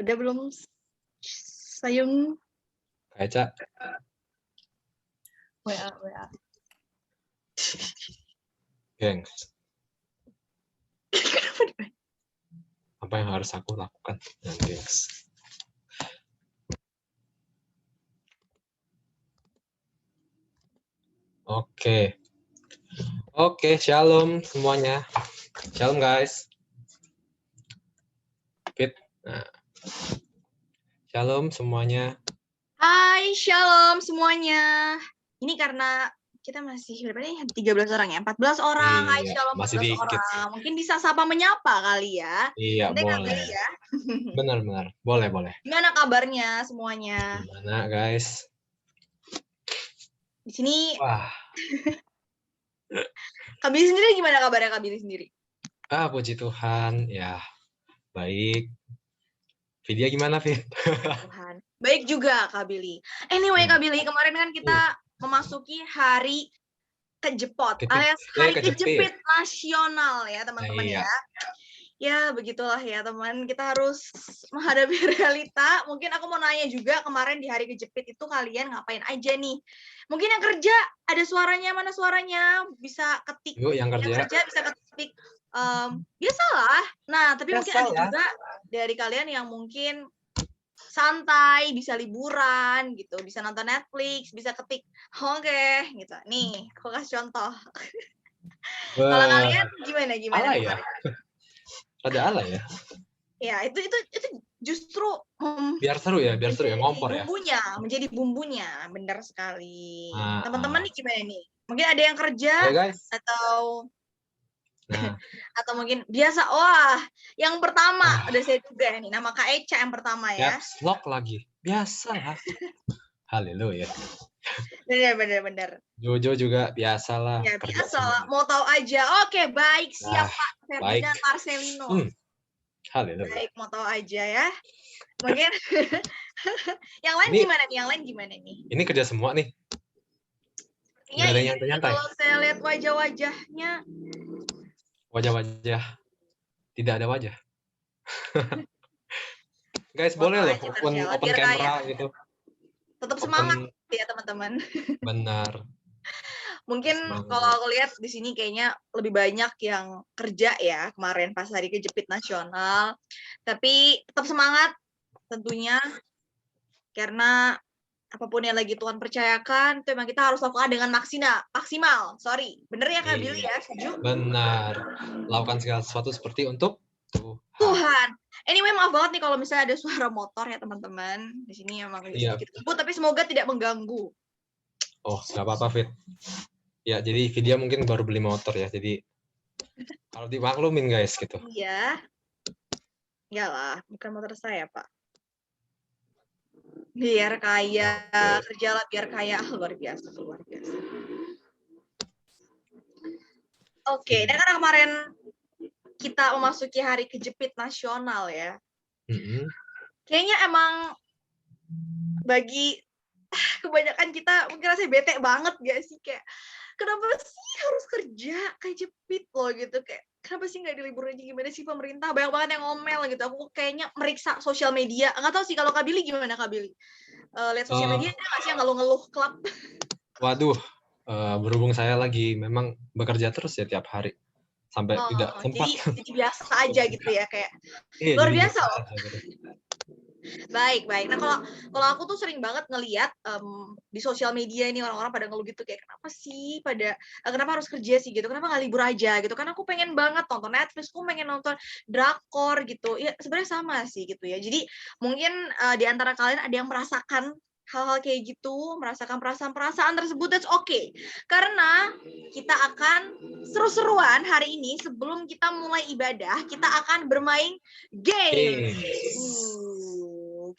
Udah belum Sayung? Kaca. WA. Gengs. Kenapa di Apa yang harus aku lakukan? Nah, gengs. Oke, shalom semuanya. Shalom guys. Fit. Nah. Shalom semuanya. Hai, shalom semuanya. Ini karena kita masih berapa nih? 13 orang ya? 14 orang. Hai, Iya, shalom masih 14 dikit. orang. Mungkin bisa sapa menyapa kali ya. Iya, Nanti boleh. kali ya. Benar. Boleh. Gimana kabarnya semuanya? Gimana guys? Di sini Wah. Kak Billy sendiri gimana kabarnya Kak Billy sendiri? Puji Tuhan. Ya, baik. Vidya gimana, Fit? Tuhan. Baik juga Kak Billy. Anyway Kak Billy, kemarin kan kita memasuki hari kejepot alias hari kejepit nasional ya teman-teman Iya. ya. Ya begitulah ya teman, kita harus menghadapi realita. Mungkin aku mau nanya juga, kemarin di hari kejepit itu kalian ngapain aja nih? Mungkin yang kerja ada suaranya, mana suaranya? Bisa ketik. Yuk, yang kerja bisa ketik. Biasalah. Nah, tapi mungkin ada juga dari kalian yang mungkin santai, bisa liburan gitu, bisa nonton Netflix, bisa ketik oke, gitu. Nih, aku kasih contoh. Kalau kalian gimana Ala ya? Ada ala ya? Ya, itu justru biar seru ya, ngompor ya. Menjadi bumbunya, benar sekali. Nah, Teman-teman nih gimana nih? Mungkin ada yang kerja guys. atau atau mungkin biasa. Wah, yang pertama udah saya juga nih, nama Kak Eca yang pertama ya. Caps lock lagi. Biasa lah. Haleluya. Bener. Jojo juga biasalah. Ya, biasa lah. Mau tahu aja. Oke, baik. Siap, Pak baik. Ferdinand Marcelino. Haleluya. Baik, mau tahu aja ya. Mungkin yang lain gimana nih? Ini kerja semua nih. Nggak ada yang nyantai. Kalau saya lihat wajah-wajahnya. Wajah-wajah. Tidak ada wajah. Guys, boleh loh open camera gitu. Tetap semangat ya teman-teman. Benar. Mungkin kalau aku lihat di sini kayaknya lebih banyak yang kerja ya kemarin pas hari kejepit nasional. Tapi tetap semangat tentunya. Karena apapun yang lagi Tuhan percayakan, itu emang kita harus lakukan dengan maksimal. Sorry, bener ya Kak Billy ya? Setuju? Benar. Lakukan segala sesuatu seperti untuk Tuhan. Anyway, maaf banget nih kalau misalnya ada suara motor ya teman-teman. Di sini emang sedikit kebut, tapi semoga tidak mengganggu. Oh, nggak apa-apa, Fit. Ya, jadi Vidya mungkin baru beli motor ya, jadi kalau dimaklumin guys gitu. Iya. Iyalah, bukan motor saya, Pak. Biar kaya, kerjalah biar kaya. Luar biasa. Oke, dan karena kemarin kita memasuki hari kejepit nasional ya. Kayaknya emang bagi kebanyakan kita mungkin rasanya bete banget gak sih? Kayak, kenapa sih harus kerja kejepit loh gitu? Kayak, kenapa sih nggak dilibur aja? Gimana sih pemerintah? Banyak banget yang ngomel gitu. Aku kayaknya meriksa sosial media. Nggak tahu sih kalau Kak Billy gimana Kak Billy? Lihat sosial media nggak sih yang ngeluh-ngeluh klub? Waduh, berhubung saya lagi memang bekerja terus ya tiap hari. Sampai tidak sempat. Jadi biasa aja gitu ya kayak. Luar biasa loh. Baik. Nah kalau aku tuh sering banget ngelihat di sosial media ini orang-orang pada ngeluh gitu kayak kenapa harus kerja sih gitu, kenapa nggak libur aja gitu kan, aku pengen banget nonton Netflix, aku pengen nonton drakor gitu ya, sebenarnya sama sih gitu ya. Jadi mungkin di antara kalian ada yang merasakan hal-hal kayak gitu, merasakan perasaan tersebut, that's okay. Karena kita akan seru-seruan hari ini sebelum kita mulai ibadah, kita akan bermain game.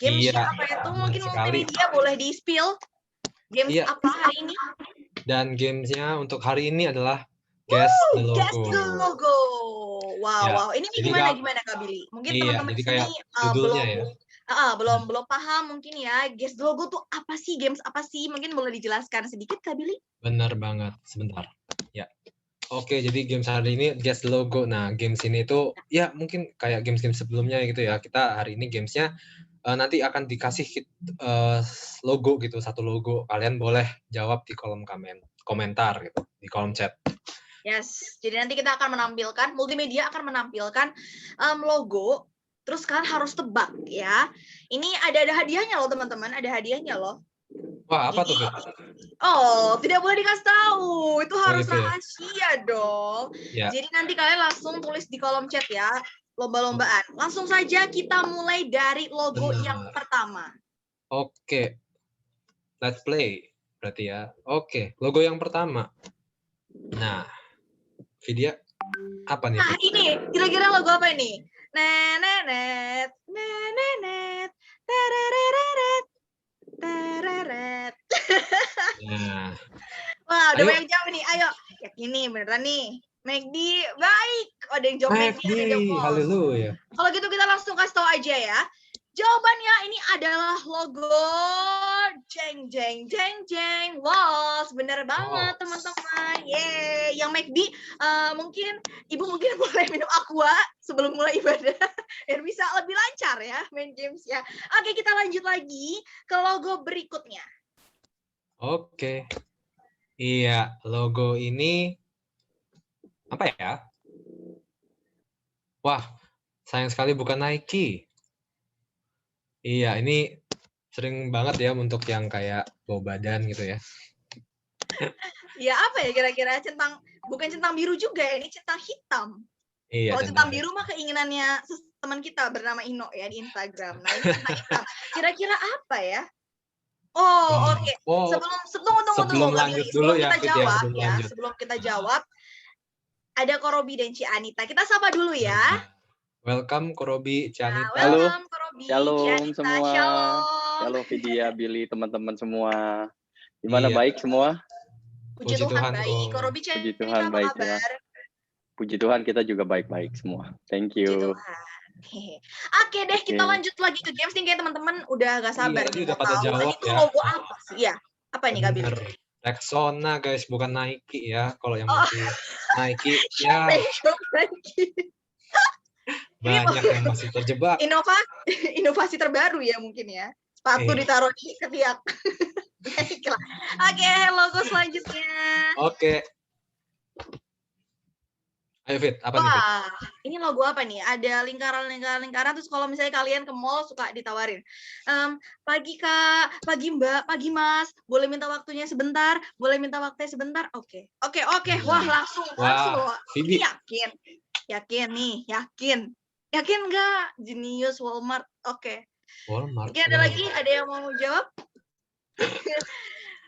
Gamesnya apa itu? Mungkin multimedia boleh di-spill. Games apa hari ini? Dan gamesnya untuk hari ini adalah Guess the Logo. Guess the Logo. Wow. Ini gimana Kak Billy? Mungkin teman-teman di sini belum paham mungkin ya. Guess the Logo tuh apa sih? Games apa sih? Mungkin boleh dijelaskan sedikit Kak Billy? Benar banget. Sebentar. Ya. Oke, jadi games hari ini guess logo. Nah, games ini itu ya mungkin kayak games-games sebelumnya gitu ya. Kita hari ini gamesnya nanti akan dikasih logo gitu, satu logo. Kalian boleh jawab di kolom komentar gitu, di kolom chat. Yes, jadi nanti kita akan menampilkan, multimedia akan menampilkan logo, terus kalian harus tebak ya. Ini ada hadiahnya loh teman-teman, ada hadiahnya loh. Wah, apa Jadi, tuh, Fit? oh, tidak boleh dikasih tahu. Itu harus gitu ya? rahasia dong. Ya. Jadi nanti kalian langsung tulis di kolom chat ya, lomba-lombaan. Langsung saja kita mulai dari logo yang pertama. Oke. Let's play. Berarti ya. Oke, logo yang pertama. Nah, Vidya, apa nih? Nah, ini kira-kira logo apa ini? Nenenet, nenenet, terereret, tereret. Nah, Wah, udah ayo. banyak jawab nih. Ayo, yakin nih beneran nih. McD, baik. Oh, ada yang jawab McD, ada yang jawab mall. Haleluya. Kalau gitu kita langsung kasih tahu aja ya. Jawabannya ini adalah logo jeng jeng jeng jeng. Wow, bener banget teman-teman. Yeay, yang McD mungkin ibu mungkin boleh minum aqua sebelum mulai ibadah biar bisa lebih lancar ya main games ya. Oke, kita lanjut lagi ke logo berikutnya. Oke. Iya, logo ini apa ya? Wah, sayang sekali bukan Nike. Iya, ini sering banget ya untuk yang kayak bau badan gitu ya. Ya apa ya kira-kira bukan centang biru juga ya, ini centang hitam. Iya, kalau centang biru mah keinginannya teman kita bernama Ino ya di Instagram. Nah, ini centang hitam. Kira-kira apa ya? Oh, oke. Sebelum lanjut dulu kita ya, jawab ya, sebelum kita jawab, ada Korobi dan Cianita. Kita sapa dulu ya. Welcome Korobi, Cianita. Halo, Welcome Korobi, shalom Cianita. semua. Shalom. Shalom Vidya, Billy, teman-teman semua. Gimana, baik semua? Puji Tuhan baik. Korobi, Puji Cianita, Tuhan apa baik kabar? ya. Puji Tuhan kita juga baik-baik semua. Thank you. Oke deh, kita lanjut lagi ke games nih kayak teman-teman udah gak sabar nih udah mau pada tahu jawab ini tuh logo apa sih ya? Apa nih Kak Billy? Rexona guys, bukan Nike ya. Kalau yang masih Nike ya banyak yang masih terjebak. Inovasi terbaru ya mungkin ya. Sepatu ditaruh di ketiak. Baiklah. Oke, logo selanjutnya. Oke. Ayo Fit, apa nih Fit? Wah, ini logo apa nih? Ada lingkaran terus kalau misalnya kalian ke mall suka ditawarin. Pagi Kak, pagi Mbak, pagi Mas, boleh minta waktunya sebentar? Boleh minta waktunya sebentar? Oke. Wah, langsung. Ini yakin. Yakin nih, yakin. Yakin nggak? Genius, Walmart. Oke. Walmart. Oke, ada lagi? Ada yang mau jawab?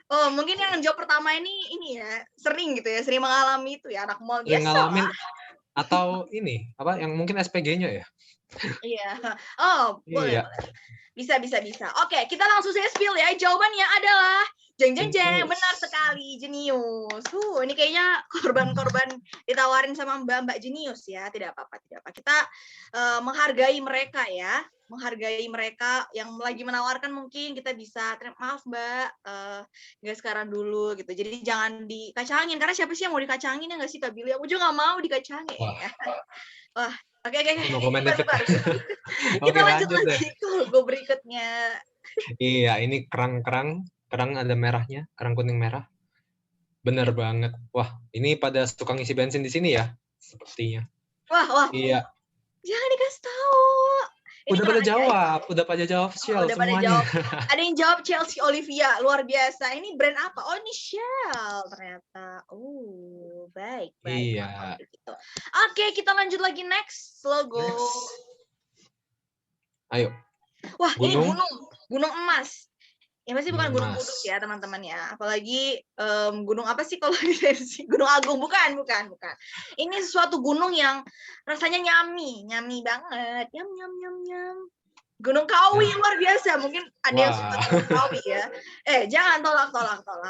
Oh, mungkin yang jawab pertama ini ya, sering mengalami itu ya, anak mall biasa. Ngalamin atau ini, apa yang mungkin SPG-nya ya? Iya. Oh, boleh. Bisa. Oke, kita langsung saja spill ya. Jawabannya adalah jeng, benar sekali, jenius. Ini kayaknya korban-korban ditawarin sama mbak-mbak jenius ya. Tidak apa-apa. Kita menghargai mereka ya. Menghargai mereka yang lagi menawarkan, mungkin kita bisa maaf mbak, nggak sekarang dulu gitu. Jadi jangan dikacangin, karena siapa sih yang mau dikacangin ya nggak sih Kak Billy? Aku juga nggak mau dikacangin. Wah. Oke. Kita lanjut lagi ke logo berikutnya. Iya, ini kerang ada merahnya, kerang kuning merah. Bener banget. Wah, ini pada suka ngisi bensin di sini ya, sepertinya. Wah. Iya. Jangan dikasih tahu. Udah pada jawab Shell semuanya. Ada yang jawab Chelsea Olivia, luar biasa. Ini brand apa? Oh, ini Shell ternyata. Baik. Iya. Oke, kita lanjut lagi next logo. Ayo. Wah, ini gunung emas. Ya pasti bukan Gunung Kudus ya teman-teman ya. Apalagi gunung apa sih kalau di sini? Gunung Agung, bukan. Ini suatu gunung yang rasanya nyami banget. Nyam. Gunung Kawi luar biasa. Mungkin ada yang suka Gunung Kawi ya. Jangan tolak.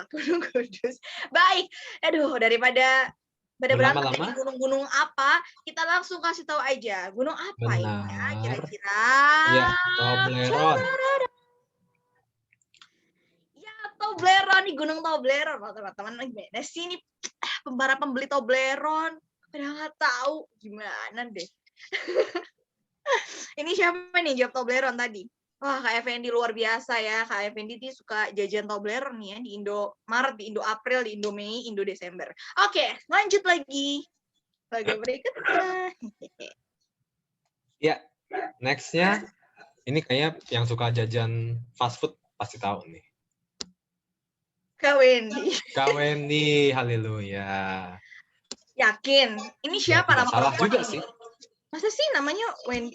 Gunung Kudus. Baik. Aduh, daripada berantem ini gunung-gunung apa, kita langsung kasih tahu aja. Gunung apa ini ya kira-kira? Iya, Toblerone. Toblerone nih, Gunung Toblerone teman-teman. Gimana sih ini para pembeli Toblerone pada nggak tahu gimana deh. Ini siapa nih jawab Toblerone tadi? Wah, Kak Effendi luar biasa ya. Kak Effendi tuh suka jajan Toblerone nih ya di Indo Maret, di Indo April, di Indo Mei, Indo Desember. Oke, lanjut lagi. Lagu berikutnya. Ya, next-nya ini kayaknya yang suka jajan fast food pasti tahu nih. Kak Wendy. Kak Wendy, haleluya. Yakin? Ini Ya, siapa tidak nama salah perempuan juga ini? sih. Masa sih namanya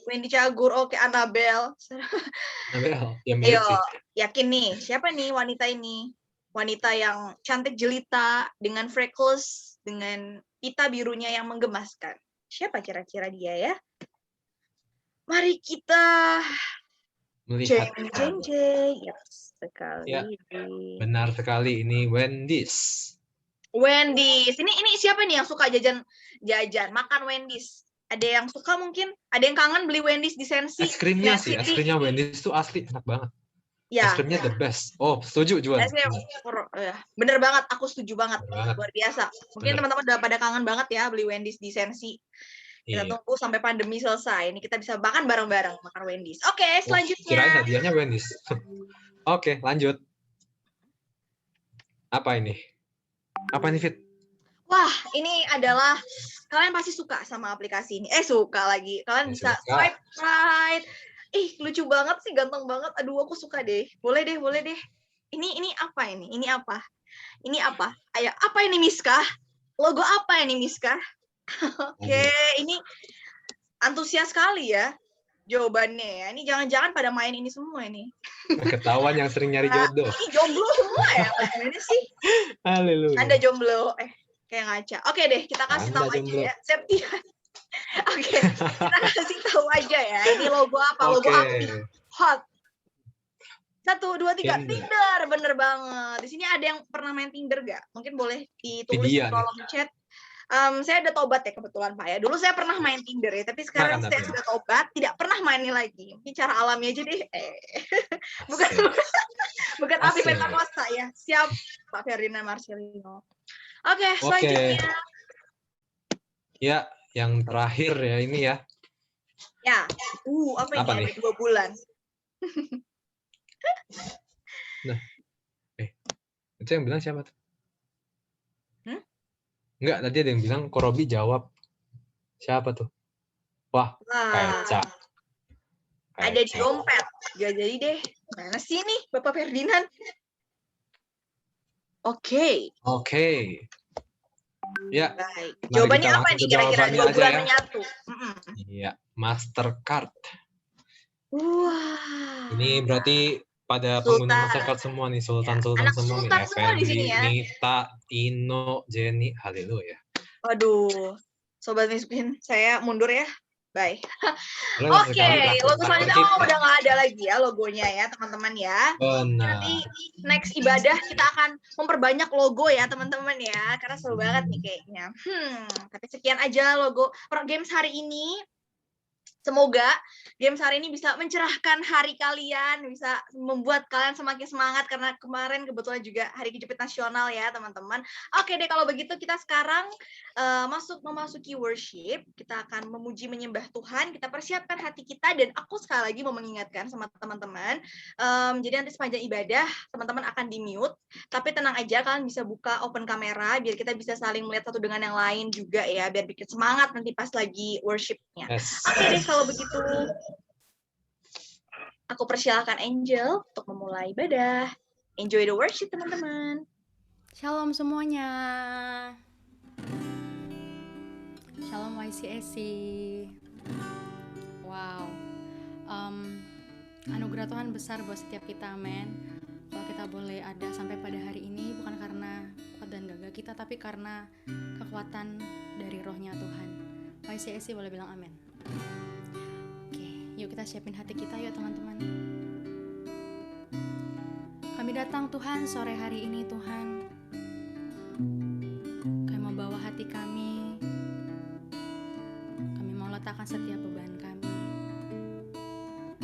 Wendy Cagur? Oke, Annabelle. Annabelle, ya mirip Ayo, sih. yakin nih. Siapa nih wanita ini? Wanita yang cantik jelita, dengan freckles, dengan pita birunya yang menggemaskan. Siapa kira-kira dia ya? Mari kita Melihat. jeng. Yes, sekali. Ya, benar sekali ini Wendy's. Wendy's. Ini siapa nih yang suka jajan makan Wendy's? Ada yang suka mungkin? Ada yang kangen beli Wendy's di Sensi? Es krimnya Net sih, es City? krimnya Wendy's tuh asli enak banget. Ya. Es krimnya the best. Oh, setuju Juan. Es krim, ya. Bener banget, aku setuju banget. Bener banget. Luar biasa. Mungkin Bener. teman-teman udah pada kangen banget ya beli Wendy's di Sensi. Kita Iya. tunggu sampai pandemi selesai. Ini kita bisa makan bareng-bareng makan Wendy's. Oke, Kirain selanjutnya. hadiahnya Wendy's. Oke, lanjut. Apa ini? Apa ini, Fit? Wah, ini adalah kalian pasti suka sama aplikasi ini. Suka lagi. Kalian bisa swipe right. Lucu banget sih, ganteng banget. Aduh, aku suka deh. Boleh deh. Ini apa ini? Ini apa? Ayo, apa ini Miska? Logo apa ini Miska? Oke, ini antusias sekali ya jawabannya ya. Ini jangan-jangan pada main ini semua ini. Ketahuan yang sering nyari jodoh. Ini jomblo semua ya. Ini sih. Haleluya. Anda jomblo. Kayak ngaca. Oke deh, kita kasih tahu aja ya. Septian. Oke, kita kasih tahu aja ya. Ini logo apa? Logo api. Hot. 1, 2, 3. Tinder, bener banget. Di sini ada yang pernah main Tinder gak? Mungkin boleh ditulis di kolom chat. Saya ada tobat ya kebetulan Pak ya. Dulu saya pernah main Tinder ya, tapi sekarang saya sudah tobat, tidak pernah main ini lagi. Mungkin cara alami aja deh. Bukan api pentakosta ya. Siap Pak Ferdinand Marcelino. Oke, selanjutnya. Ya, yang terakhir ya ini ya. Ya, apa ini? 2 bulan. Nah, itu yang bilang siapa tuh? Enggak, tadi ada yang bilang Korobi jawab. Siapa tuh? Wah, Kaca. Ada di dompet. Gak jadi deh. Mana sih nih Bapak Ferdinand? Oke. Ya. Baik. Jawabannya apa nih kira-kira? 2 bulan menyatu. Iya, Mastercard. Wah. Ini berarti pada pengguna Mastercard semua nih, Sultan-Sultan semua nih. Effendi, Nita, Tino, Jenny, haleluya. Waduh, Sobat Miskin, saya mundur ya. Bye. Oke, logo selanjutnya udah nggak ada lagi ya logonya ya teman-teman ya. Nanti next ibadah kita akan memperbanyak logo ya teman-teman ya, karena seru banget nih kayaknya. Tapi sekian aja logo Pro Games hari ini. Semoga games hari ini bisa mencerahkan hari kalian, bisa membuat kalian semakin semangat karena kemarin kebetulan juga Hari Kejepit Nasional ya teman-teman. Oke deh kalau begitu kita sekarang memasuki worship, kita akan memuji menyembah Tuhan, kita persiapkan hati kita dan aku sekali lagi mau mengingatkan sama teman-teman, jadi nanti sepanjang ibadah teman-teman akan di-mute, tapi tenang aja kalian bisa buka open kamera biar kita bisa saling melihat satu dengan yang lain juga ya, biar bikin semangat nanti pas lagi worship-nya. Oke deh kalau begitu, aku persilahkan Angel untuk memulai ibadah. Enjoy the worship, teman-teman. Shalom semuanya. Shalom YCSC. Wow. Anugerah Tuhan besar buat setiap kita, amin. Kalau kita boleh ada sampai pada hari ini bukan karena kuat dan gagah kita, tapi karena kekuatan dari rohnya Tuhan. YCSC boleh bilang amin. Yuk kita siapin hati kita yuk teman-teman. Kami datang Tuhan sore hari ini Tuhan. Kami mau bawa hati kami. Kami mau letakkan setiap beban kami.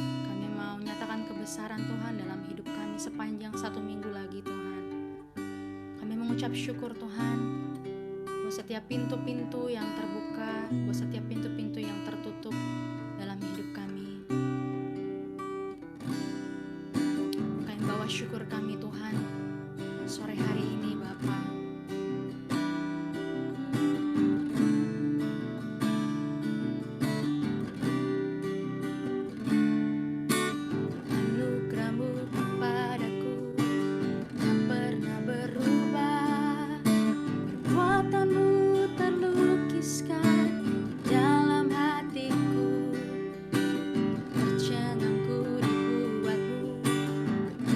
Kami mau nyatakan kebesaran Tuhan dalam hidup kami sepanjang 1 minggu lagi Tuhan. Kami mengucap syukur Tuhan. setiap pintu-pintu yang terbuka, buat setiap pintu-pintu yang tertutup dalam hidup kami. Kami bawa syukur kami Tuhan sore hari ini Bapa. Anugerah-Mu kepadaku tak pernah berubah, perbuatan-Mu terlukiskan dalam hatiku, tercengangku dibuat-Mu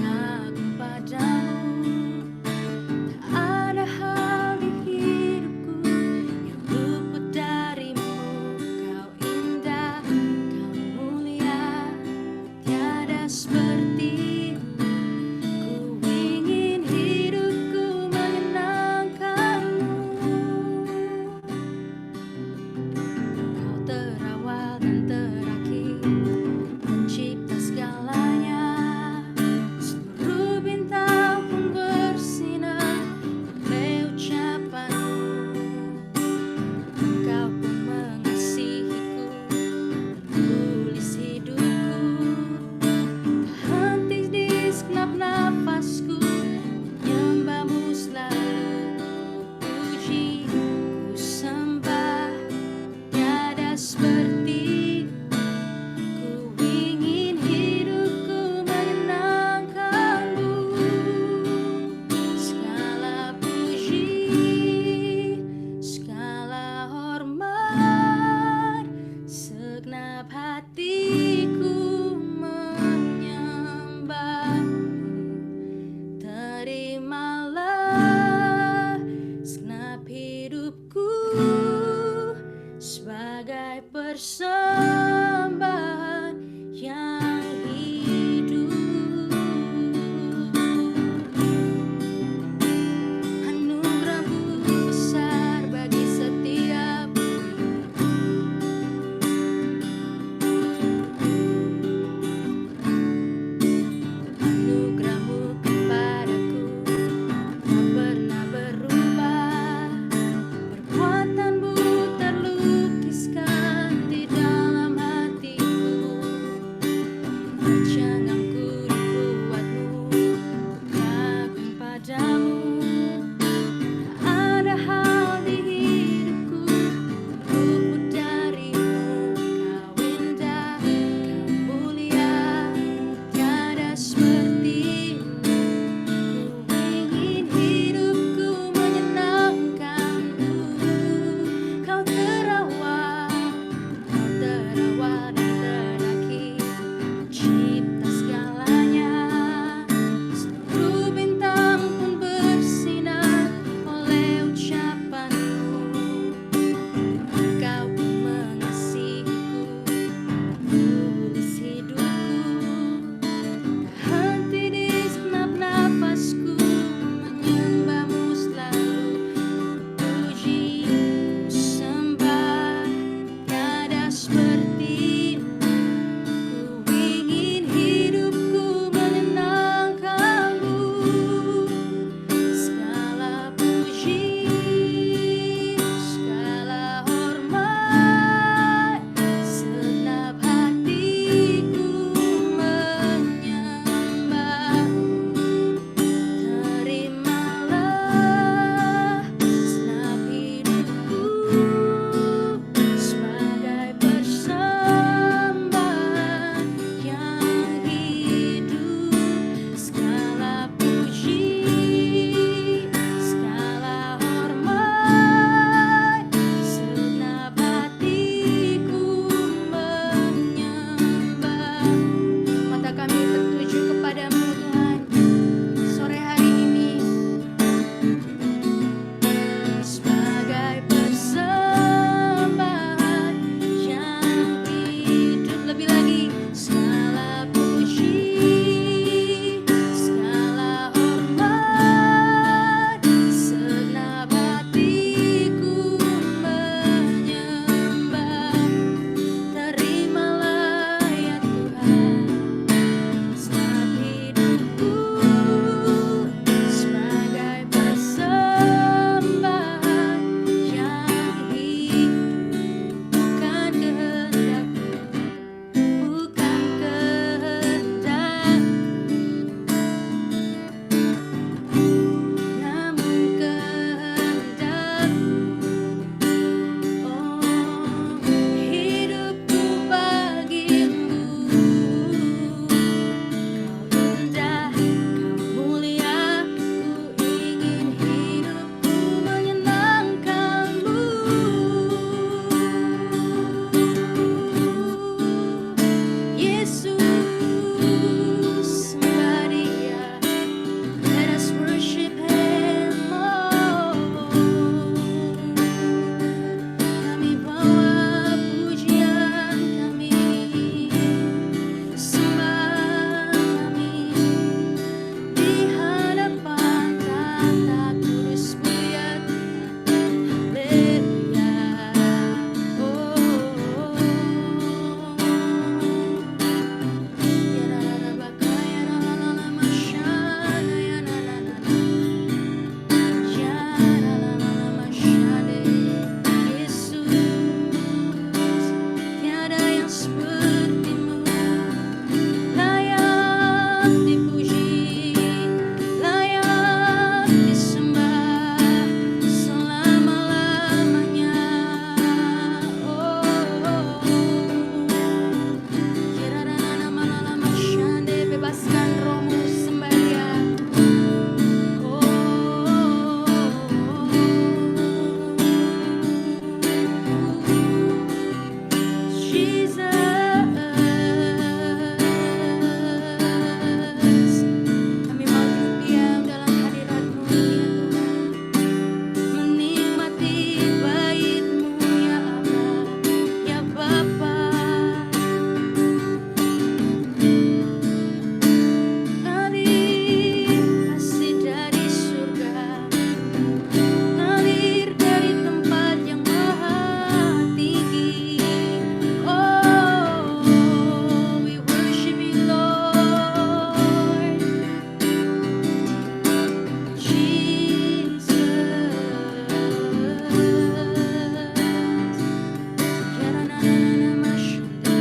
kagum padamu. Tak ada hal di hidupku yang luput dari-Mu. Kau indah, Kau mulia, tiada seperti-Mu. Ku ingin hidupku menyenangkan-Mu. Kau terawal dan terakhir, pencipta segalanya. Seluruh bintang pun bersinar oleh ucapan-Mu. Engkau pun mengasihiku, menulis hidupku. Tak henti di segenap nafasku, menyembah-Mu selalu. Puji, ku sembah, tiada seperti-Mu. Ku ingin hidupku menyenangkan-Mu. Segala puji, segala hormat, segenap hatiku menyembah-Mu. Terimalah segenap hidupku sebagai persembahan yang hidup. Anugerah-Mu besar bagi setiap anugerah-Mu kepadaku tak pernah berubah, perbuatan-Mu terlukiskan di dalam hatiku, tercengangku dibuat-Mu kagum padamu. Tak ada hal di hidupku luput dari-Mu. Kau indah, Kau mulia, tiada seperti-Mu. Ku ingin hidupku menyenangkan-Mu. Kau terawal dan terakhir, cipta sembah Dia. Let us worship Him, Lord. Kami bawa pujian kami, sembah kami di hadapan tahta kudus mulia Tuhan. Haleluya. Oh, ya la la la baka, ya la la la la mashana, ya la la la la, ya la la la la mashane. Yesus, tiada yang seperti-Mu, layak dipuji, layak disembah selama-lamanya. Bebaskan rohmu, sembah Dia. Jesus, kami mau hidup diam dalam hadirat-Mu ya Tuhan, menikmati bait-Mu ya Aba, ya Bapa. Ngalir kasih dari surga, ngalir dari tempat yang maha tinggi. Oh, we worship You, Lord Jesus. Yarananana mashande,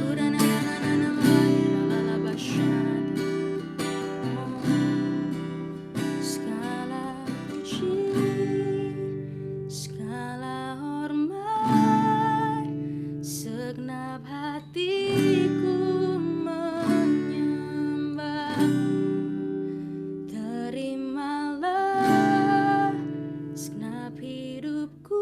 kurananana mayalala bashande. Segala puji, segala hormat, segenap hatiku menyembah-Mu. Terimalah segenap hidupku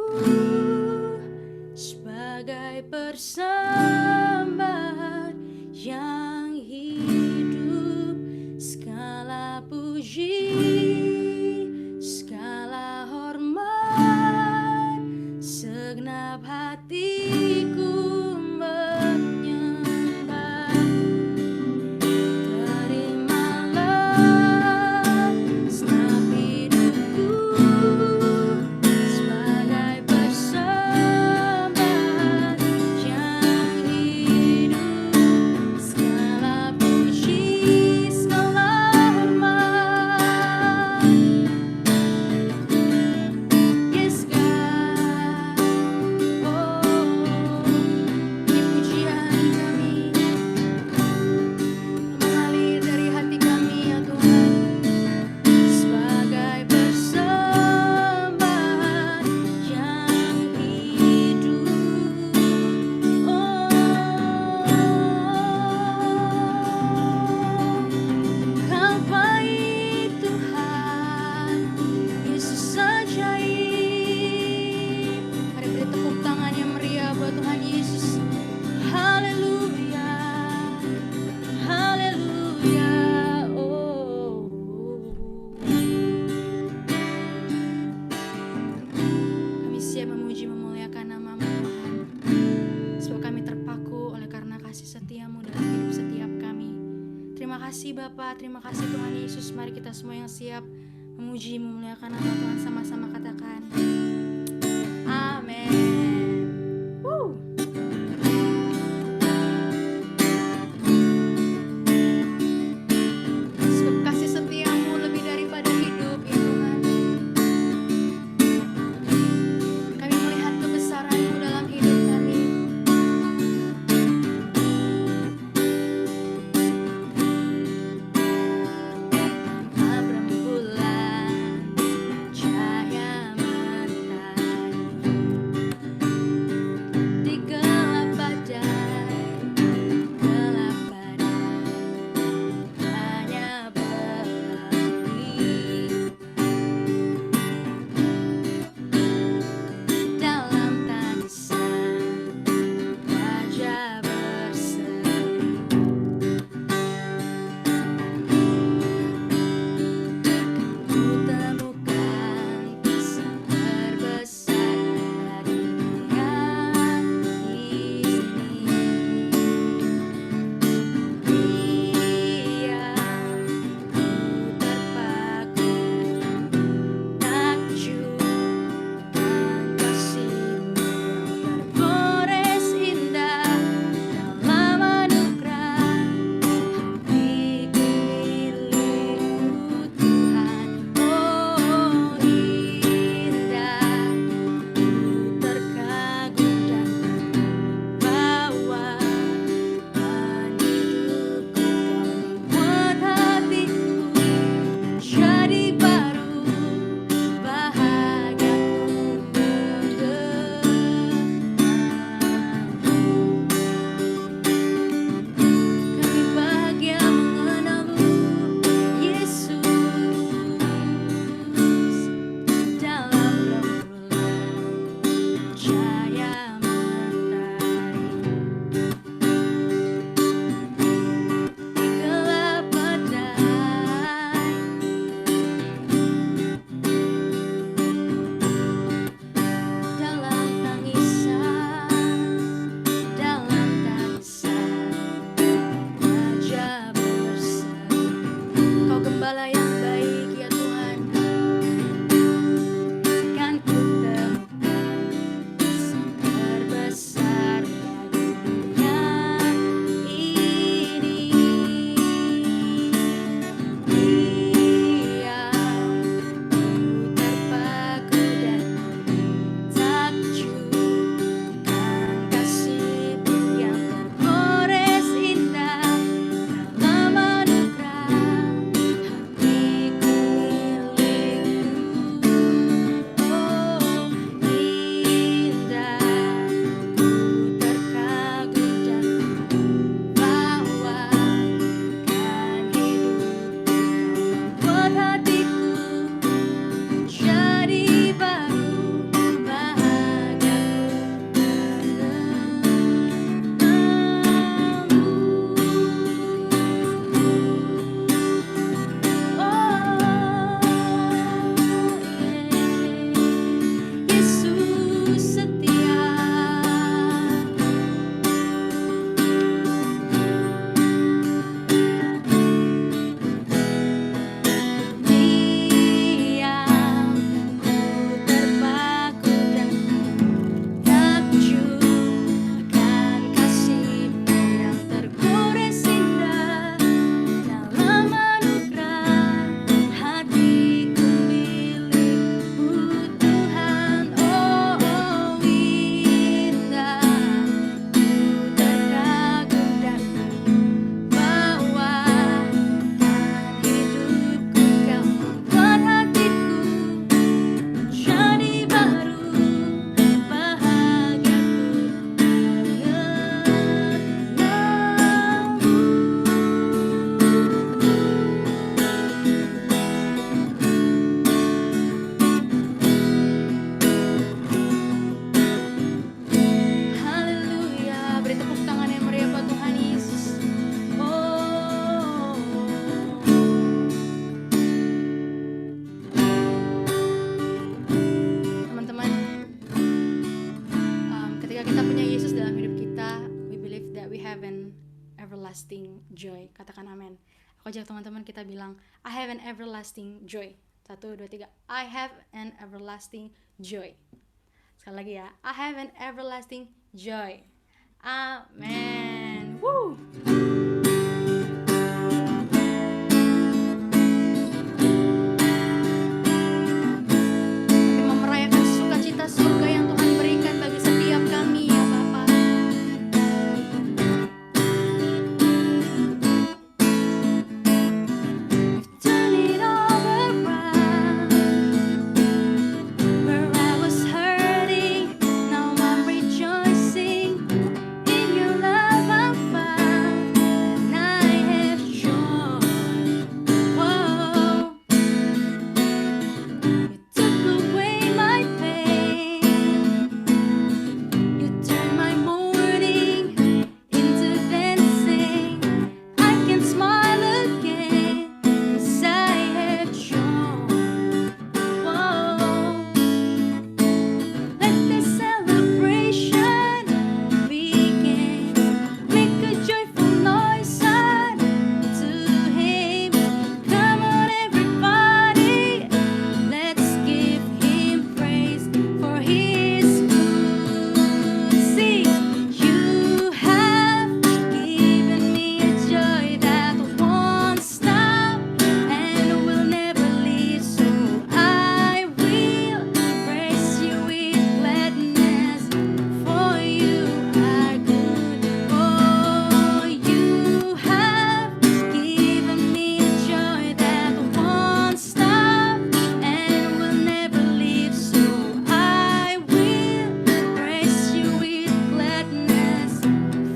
sebagai persembahan yang hidup. Segala puji, segala hormat, segenap hatiku menyembah. Terimalah segenap hidupku sebagai persembahan yang hidup. Segala puji, segala hormat, yes God. Oh, ini pujian kami mengalir dari hati kami ya Tuhan, sebagai persembahan yang hidup. Kau baik Tuhan, Yesus ajaib. Mari beri tepuk tangan yang meriah buat Tuhan Yesus. Haleluya, haleluya. Oh, kami siap memuji memuliakan nama-Mu Tuhan, sebab kami terpaku oleh karena kasih setia-Mu dalam hidup setiap kami. Terima kasih Bapa, terima kasih Tuhan Yesus. Mari kita semua yang siap memuji memuliakan nama Tuhan sama-sama katakan amin. Woo. Sebab kasih setia-Mu lebih daripada hidup ya Tuhan. Kami melihat kebesaran-Mu dalam hidup kami. Rembulan cahaya matahari Katakan amin. Aku ajak teman-teman kita bilang, I have an everlasting joy. 1, 2, 3. I have an everlasting joy. Sekali lagi ya, I have an everlasting joy. Amen. Woo. Kami mau merayakan sukacita surga yang Tuhan berikan bagi setiap kami ya Bapa. Turn it all around. Where I was hurting, now I'm rejoicing. In your love I found, and I have joy. Whoa. You took away my pain. You turned my mourning into dancing. I can smile again, 'cause I have joy. Whoa. Let this celebration begin. Make a joyful noise unto Him. Come on, everybody, let's give Him praise for His good. Sing, you have given me a joy that won't stop and will never leave. So I will praise you with gladness, for you are good. Oh, you have given me a joy that won't stop and will never leave. So I will praise you with gladness,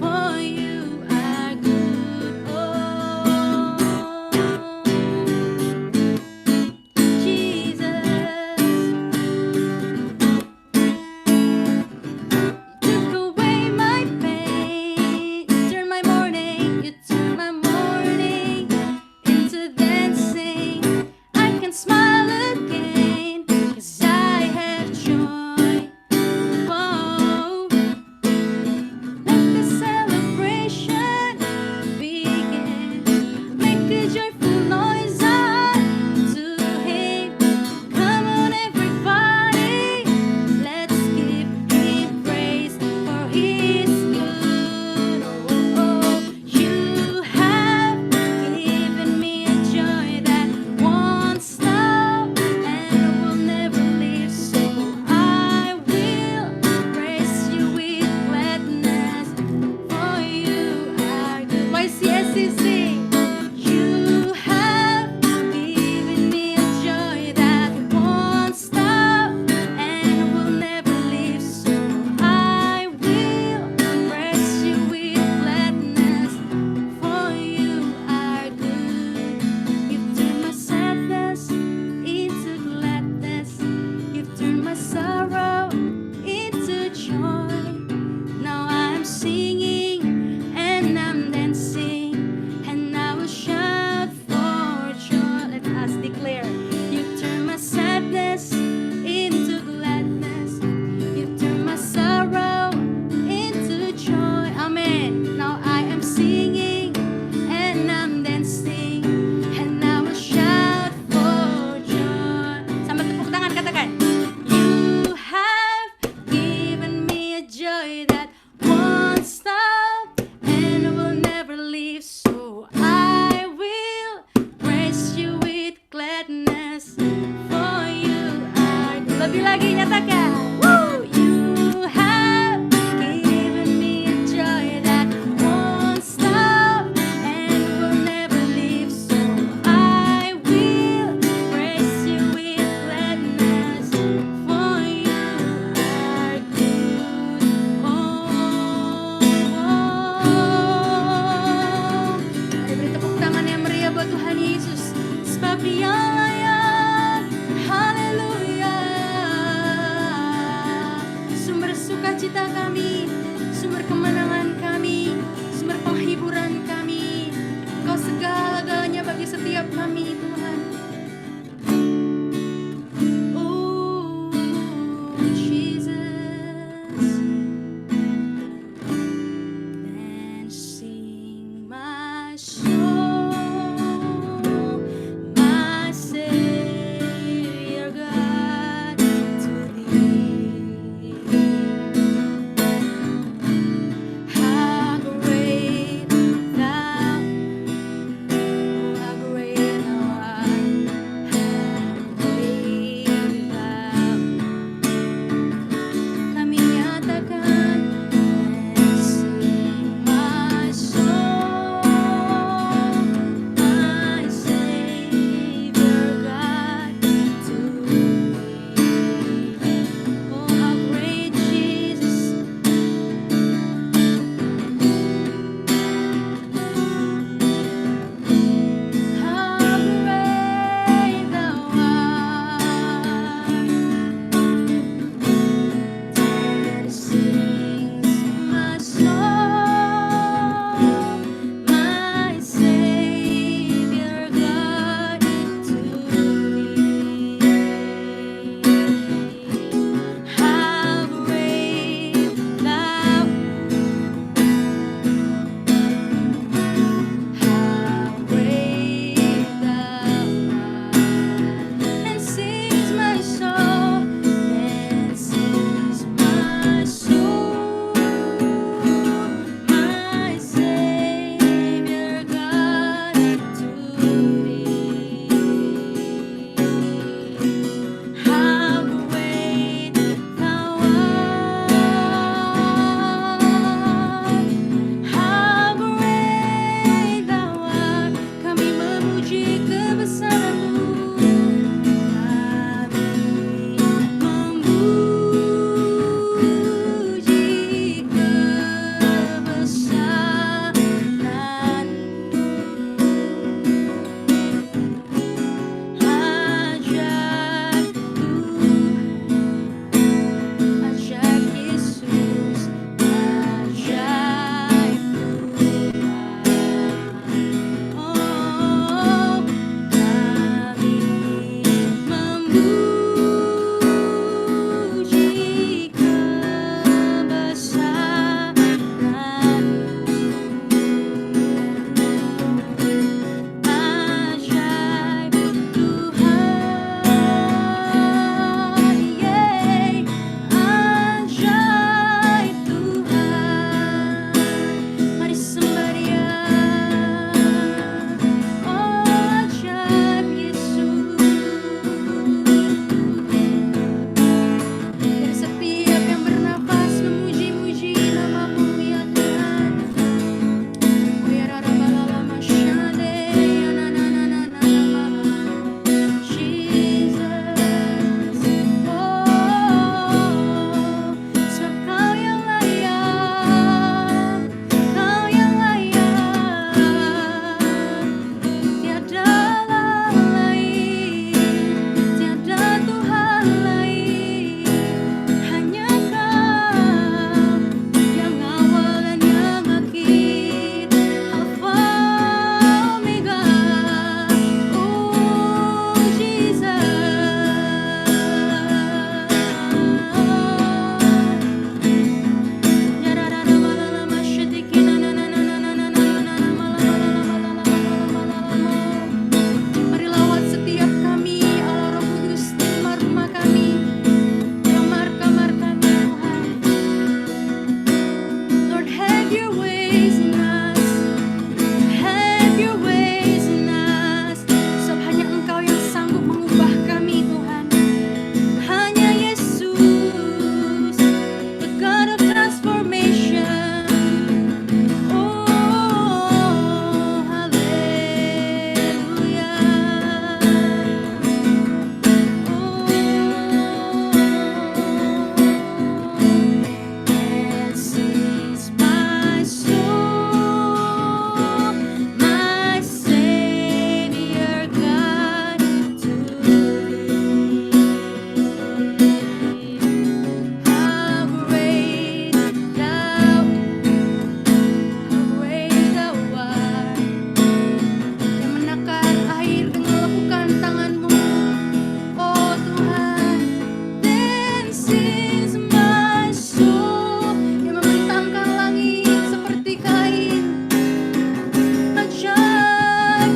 for you are good. Oh, Jesus. You took away my pain. You turned my mourning into dancing. I can smile again, 'cause I have joy. Whoa. Let the celebration begin. Make a joyful noise unto Him. Come on, everybody, let's give Him praise for His good. Oh, you have given me a joy that won't stop and will never leave. So I will praise you with gladness, for you are good. YCSCC, you have given me a joy that won't stop and will never leave. So I will praise you with gladness, for you are good. You've turned my sadness into gladness. You've turned my sorrow into joy. Now I'm singing and I'm dancing, and I will shout for joy. Let us declare, you turn my sadness into gladness. You turn my sorrow into joy. Amen. Now I am singing and I'm dancing, and I will shout for joy. Sama tepuk tangan, katakan, you have given me a joy that won't stop and will never leave. So I will praise you with gladness, for you are good. Lebih lagi, nyatakan. Woo! You have given me a joy that won't stop and will never leave. So I will praise you with gladness, for you are good. Mari beri tepuk tangan yang meriah buat Tuhan Yesus. Sebab Dia layak. Haleluya. Sumber sukacita kami, sumber kemenangan kami, sumber penghiburan kami. Engkau segala-galanya bagi setiap kami, Tuhan. Oh, Jesus. Then sing my soul.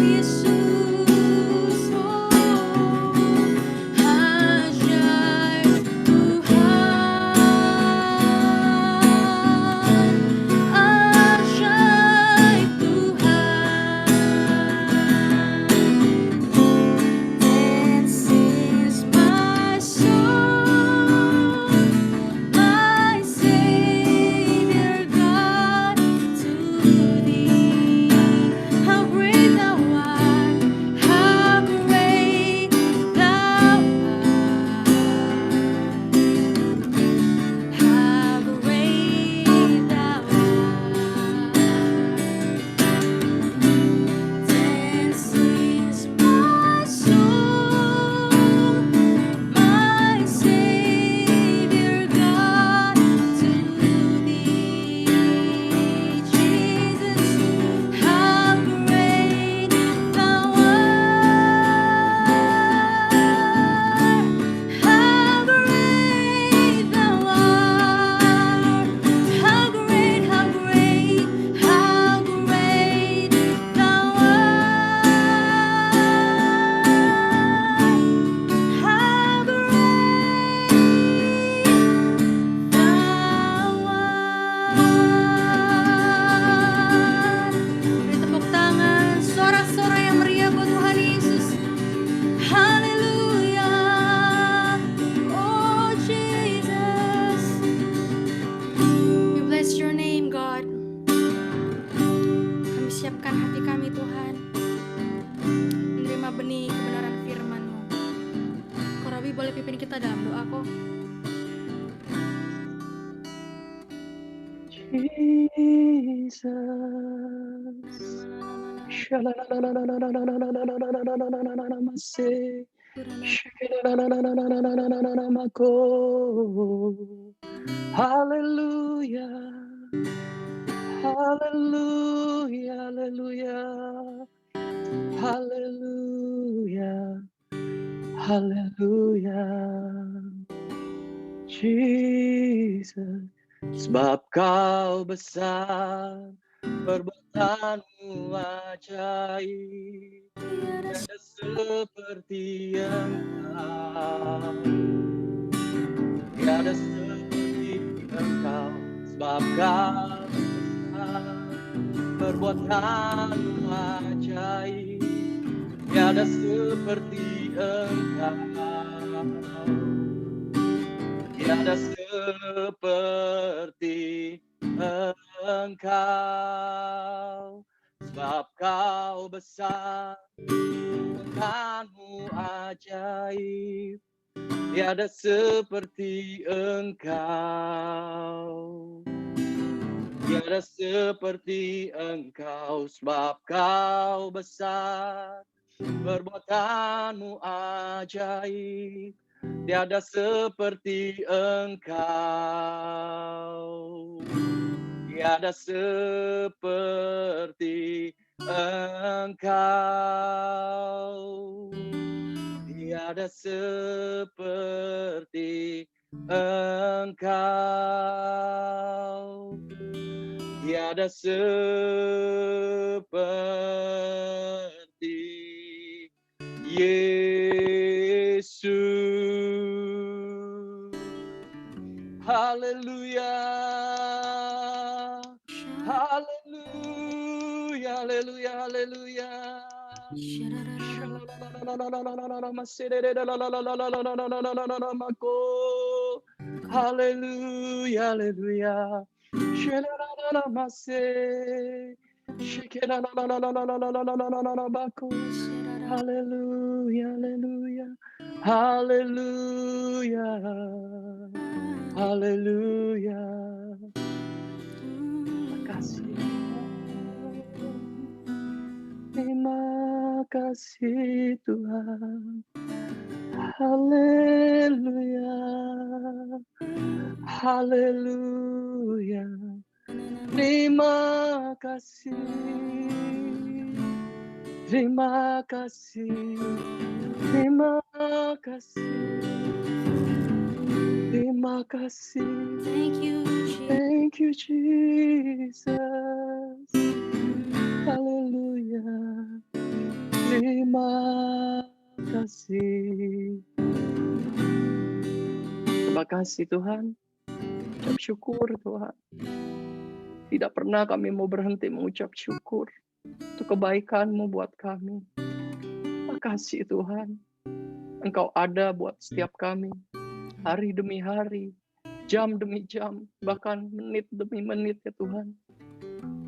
Yesus, oh, ajaib Tuhan, ajaib Tuhan. This is my song, my Savior God, to Thee. How great Thou art! How great Thou art! How great Thou art! This is my song, my Savior God, to Thee, Jesus. How great Thou art! How great Thou art! How great, how great, how great Thou art! How great Thou art! Beri tepuk tangan, sorak-sorai yang meriah buat Tuhan Yesus. Haleluya, oh Jesus. We bless your name, God. Kami siapkan hati kami, Tuhan, menerima benih kebenaran firman-Mu. Kau Robi boleh pimpin kita dalam doa kok. Hallelujah, hallelujah, hallelujah, hallelujah, hallelujah. Jesus, sebab Kau besar, perbuatanmu ajaib, tiada seperti Engkau, tiada seperti Engkau, sebab Kau besar, perbuatanmu ajaib, tiada seperti Engkau, tiada seperti Engkau, sebab Kau besar, perbuatanmu ajaib, tiada seperti Engkau, tiada seperti Engkau, sebab Kau besar, perbuatanmu ajaib, tiada seperti Engkau, tiada seperti Engkau, tiada seperti Engkau, tiada seperti Yesus. Haleluya, haleluya, haleluya, haleluya. Haleluya, haleluya. Haleluya, haleluya, haleluya, haleluya. Terima kasih Tuhan. Haleluya, haleluya. Terima kasih, terima kasih, terima kasih, terima kasih. Thank you, Jesus. Haleluya. Terima kasih. Terima kasih Tuhan. Ucap syukur Tuhan. Tidak pernah kami mau berhenti mengucap syukur untuk kebaikan-Mu buat kami. Terima kasih Tuhan. Engkau ada buat setiap kami. Hari demi hari. Jam demi jam. Bahkan menit demi menit ya Tuhan.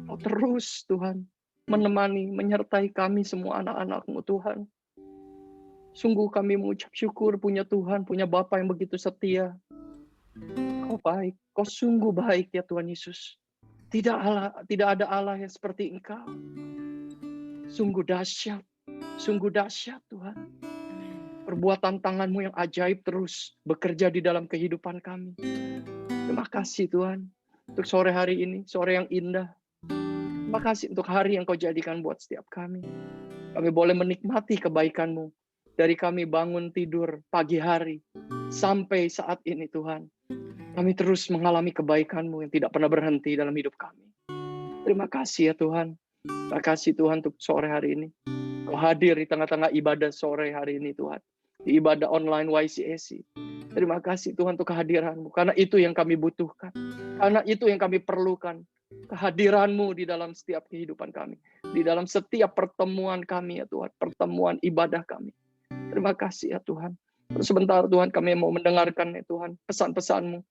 Engkau terus Tuhan menemani, menyertai kami semua anak-anak-Mu Tuhan. Sungguh kami mengucap syukur punya Tuhan, punya Bapa yang begitu setia. Kau baik, Kau sungguh baik ya Tuhan Yesus. Tidak ada Allah yang seperti Engkau. Sungguh dahsyat Tuhan. Perbuatan tangan-Mu yang ajaib terus bekerja di dalam kehidupan kami. Terima kasih Tuhan untuk sore hari ini, sore yang indah. Terima kasih untuk hari yang Kau jadikan buat setiap kami. Kami boleh menikmati kebaikan-Mu dari kami bangun tidur pagi hari sampai saat ini Tuhan. Kami terus mengalami kebaikan-Mu yang tidak pernah berhenti dalam hidup kami. Terima kasih ya Tuhan. Terima kasih Tuhan untuk sore hari ini. Kau hadir di tengah-tengah ibadah sore hari ini Tuhan. Di ibadah online YCSC. Terima kasih Tuhan untuk kehadiran-Mu. Karena itu yang kami butuhkan. Karena itu yang kami perlukan. Kehadiran-Mu di dalam setiap kehidupan kami. Di dalam setiap pertemuan kami ya Tuhan. Pertemuan ibadah kami. Terima kasih ya Tuhan. Terus sebentar Tuhan kami mau mendengarkan ya Tuhan. Pesan-pesan-Mu.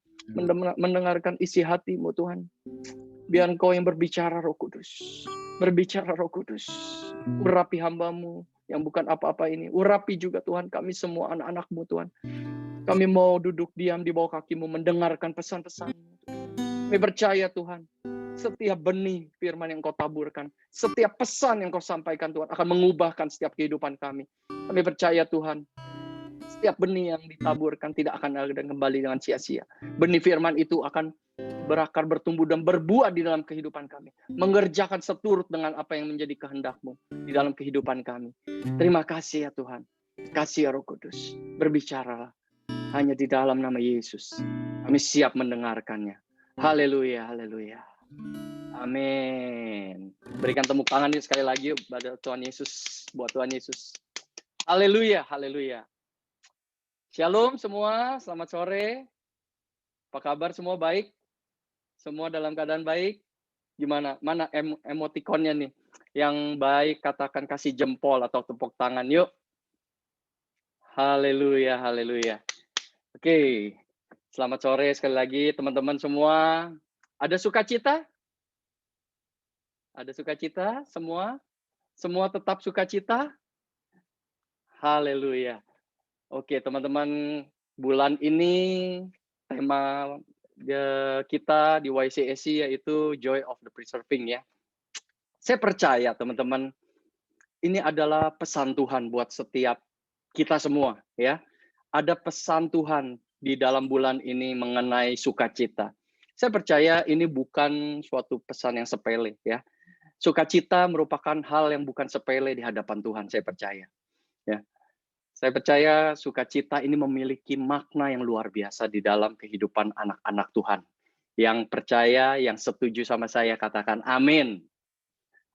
Mendengarkan isi hati-Mu Tuhan. Biar Engkau yang berbicara Roh Kudus. Berbicara Roh Kudus. Urapi hamba-Mu yang bukan apa-apa ini. Urapi juga Tuhan kami semua anak-anak-Mu Tuhan. Kami mau duduk diam di bawah kaki-Mu mendengarkan pesan-pesan-Mu. Kami percaya Tuhan. Setiap benih firman yang Kau taburkan. Setiap pesan yang Kau sampaikan Tuhan akan mengubahkan setiap kehidupan kami. Kami percaya Tuhan. Setiap benih yang ditaburkan tidak akan ada kembali dengan sia-sia. Benih firman itu akan berakar, bertumbuh, dan berbuah di dalam kehidupan kami. Mengerjakan seturut dengan apa yang menjadi kehendak-Mu di dalam kehidupan kami. Terima kasih ya Tuhan. Kasih ya Roh Kudus. Berbicaralah. Hanya di dalam nama Yesus. Kami siap mendengarkannya. Haleluya, haleluya. Amin. Berikan tepuk tangan sekali lagi pada Tuhan Yesus. Buat Tuhan Yesus. Haleluya, haleluya. Shalom semua, selamat sore. Apa kabar semua, baik? Semua dalam keadaan baik? Gimana? Mana emotikonnya nih? Yang baik katakan kasih jempol atau tepuk tangan, yuk. Haleluya, haleluya. Oke, selamat sore sekali lagi teman-teman semua. Ada sukacita? Ada sukacita semua? Semua tetap sukacita? Haleluya. Oke, teman-teman, bulan ini tema kita di YCSC yaitu Joy of the Preserving ya. Saya percaya teman-teman, ini adalah pesan Tuhan buat setiap kita semua ya. Ada pesan Tuhan di dalam bulan ini mengenai sukacita. Saya percaya ini bukan suatu pesan yang sepele ya. Sukacita merupakan hal yang bukan sepele di hadapan Tuhan, saya percaya. Ya. Saya percaya sukacita ini memiliki makna yang luar biasa di dalam kehidupan anak-anak Tuhan. Yang percaya, yang setuju sama saya katakan amin.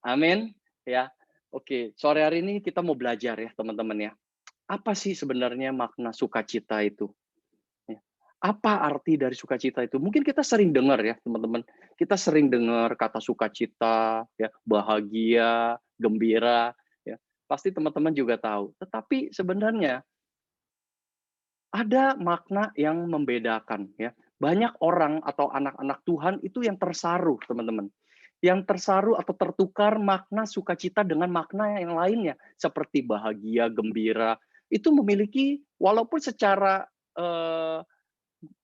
Amin. Ya. Oke, sore hari ini kita mau belajar ya teman-teman ya. Apa sih sebenarnya makna sukacita itu? Ya. Apa arti dari sukacita itu? Mungkin kita sering dengar ya teman-teman. Kita sering dengar kata sukacita, ya, bahagia, gembira. Pasti teman-teman juga tahu. Tetapi sebenarnya ada makna yang membedakan ya. Banyak orang atau anak-anak Tuhan itu yang tersaruh, teman-teman. Yang tersaruh atau tertukar makna sukacita dengan makna yang lainnya seperti bahagia, gembira. Itu memiliki walaupun secara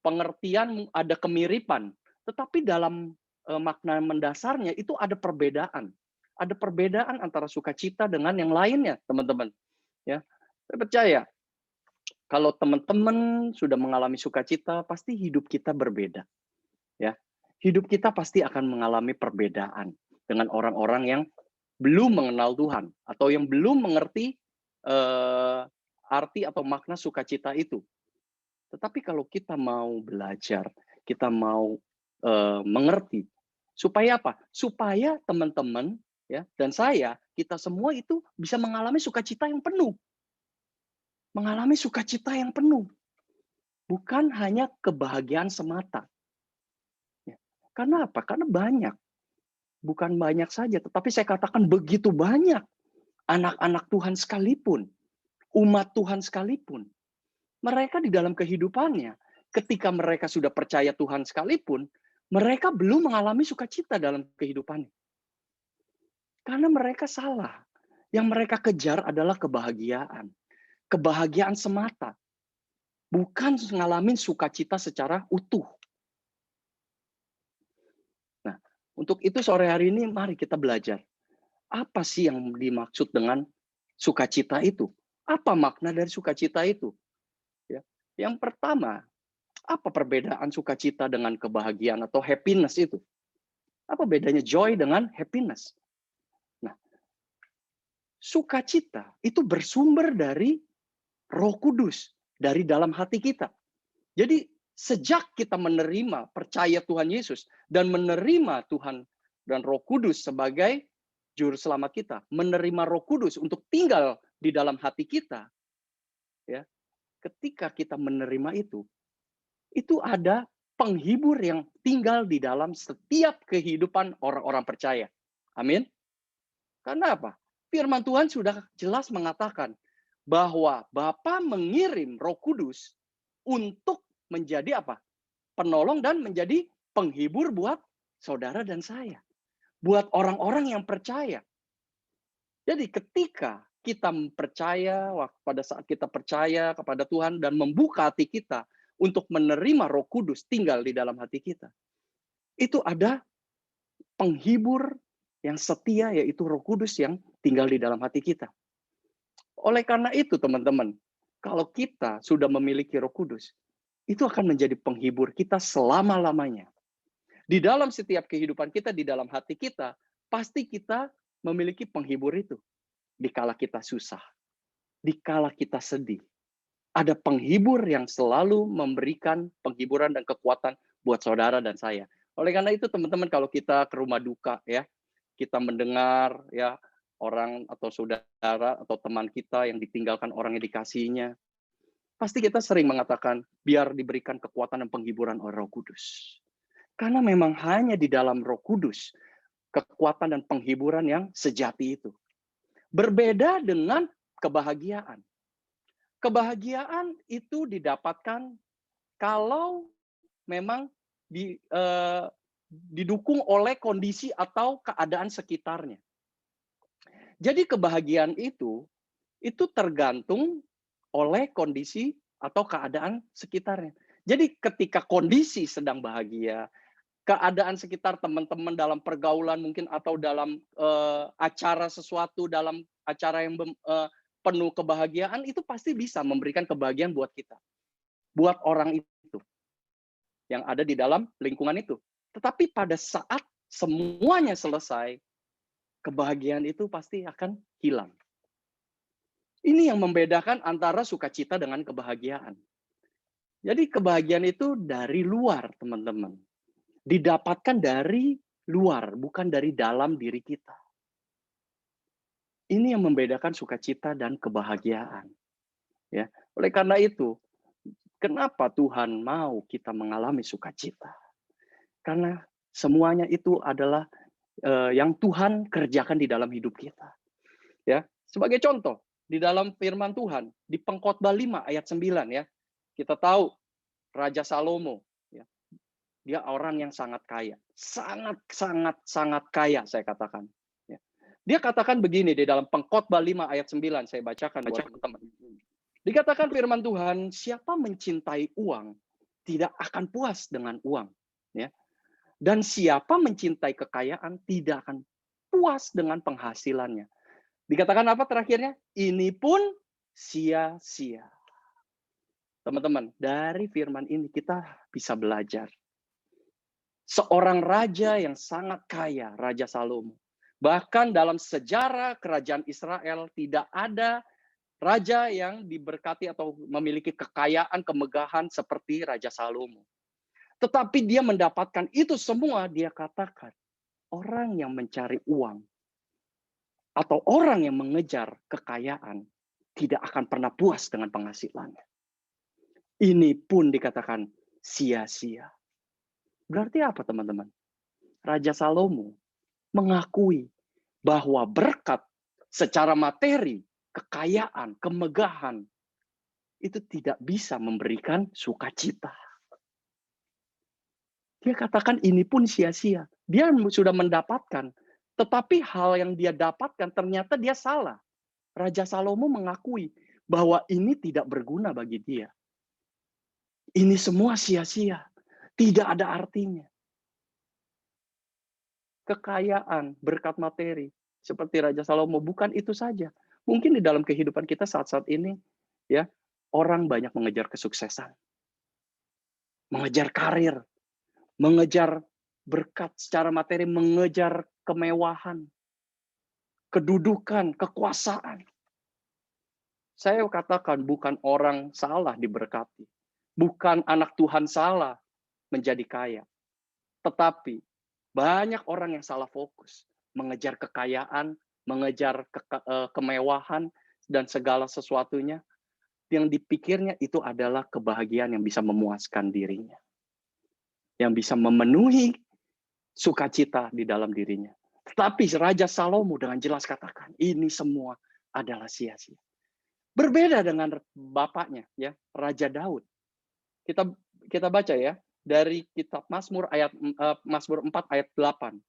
pengertian ada kemiripan, tetapi dalam makna mendasarnya itu ada perbedaan. Ada perbedaan antara sukacita dengan yang lainnya, teman-teman. Ya, saya percaya kalau teman-teman sudah mengalami sukacita, pasti hidup kita berbeda. Ya, hidup kita pasti akan mengalami perbedaan dengan orang-orang yang belum mengenal Tuhan atau yang belum mengerti arti atau makna sukacita itu. Tetapi kalau kita mau belajar, kita mau mengerti, supaya apa? Supaya teman-teman ya, dan kita semua itu bisa mengalami sukacita yang penuh. Mengalami sukacita yang penuh. Bukan hanya kebahagiaan semata. Ya. Karena apa? Karena banyak. Bukan banyak saja, tetapi saya katakan begitu banyak anak-anak Tuhan sekalipun, umat Tuhan sekalipun. Mereka di dalam kehidupannya, ketika mereka sudah percaya Tuhan sekalipun, mereka belum mengalami sukacita dalam kehidupannya. Karena mereka salah. Yang mereka kejar adalah kebahagiaan. Kebahagiaan semata. Bukan ngalamin sukacita secara utuh. Nah, untuk itu sore hari ini mari kita belajar. Apa sih yang dimaksud dengan sukacita itu? Apa makna dari sukacita itu? Ya. Yang pertama, apa perbedaan sukacita dengan kebahagiaan atau happiness itu? Apa bedanya joy dengan happiness? Nah, sukacita itu bersumber dari Roh Kudus, dari dalam hati kita. Jadi sejak kita menerima, percaya Tuhan Yesus, dan menerima Tuhan dan Roh Kudus sebagai Juru Selamat kita, menerima Roh Kudus untuk tinggal di dalam hati kita, ya. Ketika kita menerima itu ada penghibur yang tinggal di dalam setiap kehidupan orang-orang percaya. Amin. Karena apa? Firman Tuhan sudah jelas mengatakan bahwa Bapa mengirim Roh Kudus untuk menjadi apa? Penolong dan menjadi penghibur buat saudara dan saya. Buat orang-orang yang percaya. Jadi ketika kita percaya, pada saat kita percaya kepada Tuhan dan membuka hati kita untuk menerima Roh Kudus tinggal di dalam hati kita, itu ada penghibur yang setia, yaitu Roh Kudus yang tinggal di dalam hati kita. Oleh karena itu, teman-teman, kalau kita sudah memiliki Roh Kudus, itu akan menjadi penghibur kita selama-lamanya. Di dalam setiap kehidupan kita, di dalam hati kita, pasti kita memiliki penghibur itu. Dikala kita susah, dikala kita sedih, ada penghibur yang selalu memberikan penghiburan dan kekuatan buat saudara dan saya. Oleh karena itu, teman-teman, kalau kita ke rumah duka, ya, kita mendengar ya orang atau saudara atau teman kita yang ditinggalkan orang yang dikasihinya, pasti kita sering mengatakan, biar diberikan kekuatan dan penghiburan oleh Roh Kudus. Karena memang hanya di dalam Roh Kudus, kekuatan dan penghiburan yang sejati itu. Berbeda dengan kebahagiaan. Kebahagiaan itu didapatkan kalau memang didukung oleh kondisi atau keadaan sekitarnya. Jadi kebahagiaan itu tergantung oleh kondisi atau keadaan sekitarnya. Jadi ketika kondisi sedang bahagia, keadaan sekitar teman-teman dalam pergaulan mungkin atau dalam acara sesuatu, dalam acara yang penuh kebahagiaan, itu pasti bisa memberikan kebahagiaan buat kita. Buat orang itu yang ada di dalam lingkungan itu. Tetapi pada saat semuanya selesai, kebahagiaan itu pasti akan hilang. Ini yang membedakan antara sukacita dengan kebahagiaan. Jadi kebahagiaan itu dari luar, teman-teman. Didapatkan dari luar, bukan dari dalam diri kita. Ini yang membedakan sukacita dan kebahagiaan. Ya, oleh karena itu, kenapa Tuhan mau kita mengalami sukacita? Karena semuanya itu adalah yang Tuhan kerjakan di dalam hidup kita. Ya, sebagai contoh, di dalam firman Tuhan, di Pengkhotbah 5 ayat 9 ya. Kita tahu Raja Salomo, ya. Dia orang yang sangat kaya. Sangat kaya, saya katakan. Ya. Dia katakan begini di dalam Pengkhotbah 5 ayat 9, saya bacakan buat teman-teman. Dikatakan firman Tuhan, siapa mencintai uang tidak akan puas dengan uang, ya. Dan siapa mencintai kekayaan tidak akan puas dengan penghasilannya. Dikatakan apa terakhirnya? Ini pun sia-sia. Teman-teman, dari firman ini kita bisa belajar. Seorang raja yang sangat kaya, Raja Salomo. Bahkan dalam sejarah kerajaan Israel tidak ada raja yang diberkati atau memiliki kekayaan, kemegahan seperti Raja Salomo. Tetapi dia mendapatkan itu semua, dia katakan, orang yang mencari uang atau orang yang mengejar kekayaan tidak akan pernah puas dengan penghasilannya. Ini pun dikatakan sia-sia. Berarti apa, teman-teman? Raja Salomo mengakui bahwa berkat secara materi, kekayaan, kemegahan, itu tidak bisa memberikan sukacita. Dia katakan ini pun sia-sia. Dia sudah mendapatkan, tetapi hal yang dia dapatkan ternyata dia salah. Raja Salomo mengakui bahwa ini tidak berguna bagi dia. Ini semua sia-sia. Tidak ada artinya. Kekayaan, berkat materi, seperti Raja Salomo, bukan itu saja. Mungkin di dalam kehidupan kita saat-saat ini, ya, orang banyak mengejar kesuksesan, mengejar karir, mengejar berkat secara materi, mengejar kemewahan, kedudukan, kekuasaan. Saya katakan bukan orang salah diberkati, bukan anak Tuhan salah menjadi kaya, tetapi banyak orang yang salah fokus, mengejar kekayaan, mengejar kemewahan, dan segala sesuatunya yang dipikirnya itu adalah kebahagiaan yang bisa memuaskan dirinya, yang bisa memenuhi sukacita di dalam dirinya. Tetapi Raja Salomo dengan jelas katakan, ini semua adalah sia-sia. Berbeda dengan bapaknya, ya, Raja Daud. Kita baca ya, dari kitab Mazmur 4 ayat 8.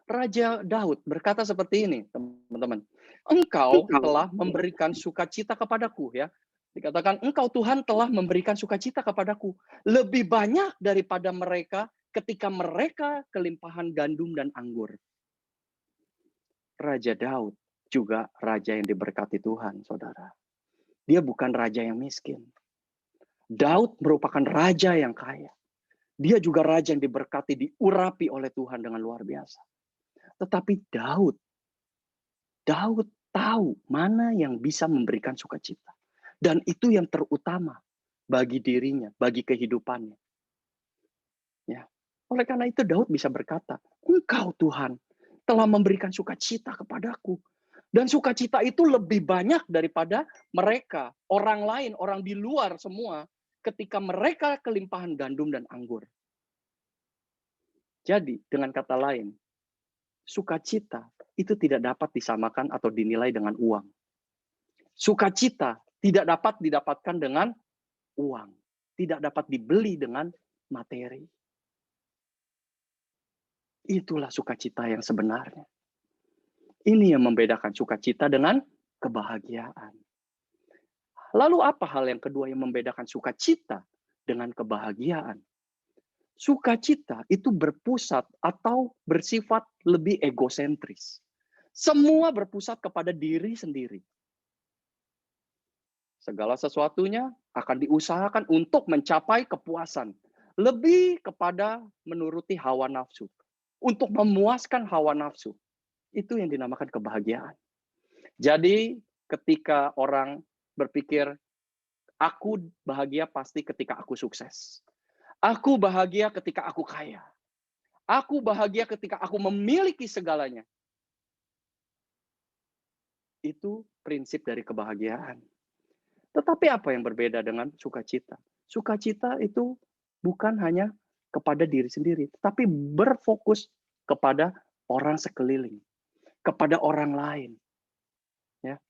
Raja Daud berkata seperti ini, teman-teman. Engkau telah memberikan sukacita kepadaku, ya. Dikatakan engkau Tuhan telah memberikan sukacita kepadaku lebih banyak daripada mereka ketika mereka kelimpahan gandum dan anggur. Raja Daud juga raja yang diberkati Tuhan, saudara. Dia bukan raja yang miskin. Daud merupakan raja yang kaya. Dia juga raja yang diberkati, diurapi oleh Tuhan dengan luar biasa. Tetapi Daud tahu mana yang bisa memberikan sukacita. Dan itu yang terutama bagi dirinya, bagi kehidupannya. Ya. Oleh karena itu Daud bisa berkata, engkau Tuhan telah memberikan sukacita kepadaku. Dan sukacita itu lebih banyak daripada mereka, orang lain, orang di luar semua, ketika mereka kelimpahan gandum dan anggur. Jadi, dengan kata lain, sukacita itu tidak dapat disamakan atau dinilai dengan uang. Sukacita tidak dapat didapatkan dengan uang. Tidak dapat dibeli dengan materi. Itulah sukacita yang sebenarnya. Ini yang membedakan sukacita dengan kebahagiaan. Lalu apa hal yang kedua yang membedakan sukacita dengan kebahagiaan? Sukacita itu berpusat atau bersifat lebih egosentris. Semua berpusat kepada diri sendiri. Segala sesuatunya akan diusahakan untuk mencapai kepuasan. Lebih kepada menuruti hawa nafsu. Untuk memuaskan hawa nafsu. Itu yang dinamakan kebahagiaan. Jadi ketika orang berpikir, aku bahagia pasti ketika aku sukses. Aku bahagia ketika aku kaya. Aku bahagia ketika aku memiliki segalanya. Itu prinsip dari kebahagiaan. Tetapi apa yang berbeda dengan sukacita? Sukacita itu bukan hanya kepada diri sendiri, tetapi berfokus kepada orang sekeliling, kepada orang lain. Ya.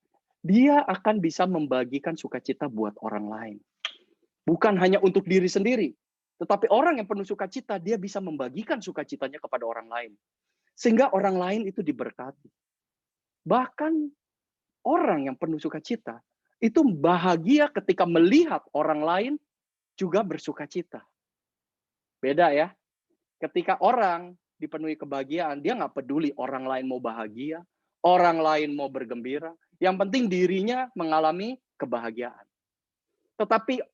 Dia akan bisa membagikan sukacita buat orang lain. Bukan hanya untuk diri sendiri, tetapi orang yang penuh sukacita, dia bisa membagikan sukacitanya kepada orang lain. Sehingga orang lain itu diberkati. Bahkan orang yang penuh sukacita, itu bahagia ketika melihat orang lain juga bersukacita. Beda ya. Ketika orang dipenuhi kebahagiaan, dia nggak peduli orang lain mau bahagia, orang lain mau bergembira. Yang penting dirinya mengalami kebahagiaan. Tetapi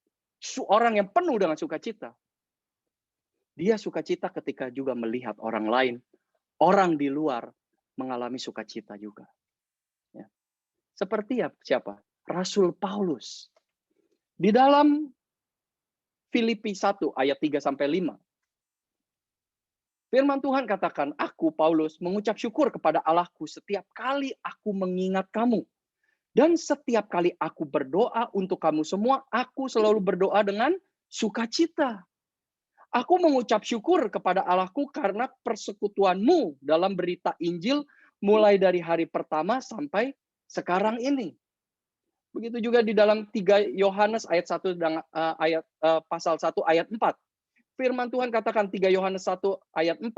orang yang penuh dengan sukacita, dia sukacita ketika juga melihat orang lain, orang di luar mengalami sukacita juga. Ya. Seperti siapa? Rasul Paulus. Di dalam Filipi 1 ayat 3-5. Firman Tuhan katakan, aku Paulus mengucap syukur kepada Allahku setiap kali aku mengingat kamu. Dan setiap kali aku berdoa untuk kamu semua, aku selalu berdoa dengan sukacita. Aku mengucap syukur kepada Allahku karena persekutuanmu dalam berita Injil mulai dari hari pertama sampai sekarang ini. Begitu juga di dalam 3 Yohanes ayat 1 dan pasal 1 ayat 4. Firman Tuhan katakan 3 Yohanes 1 ayat 4,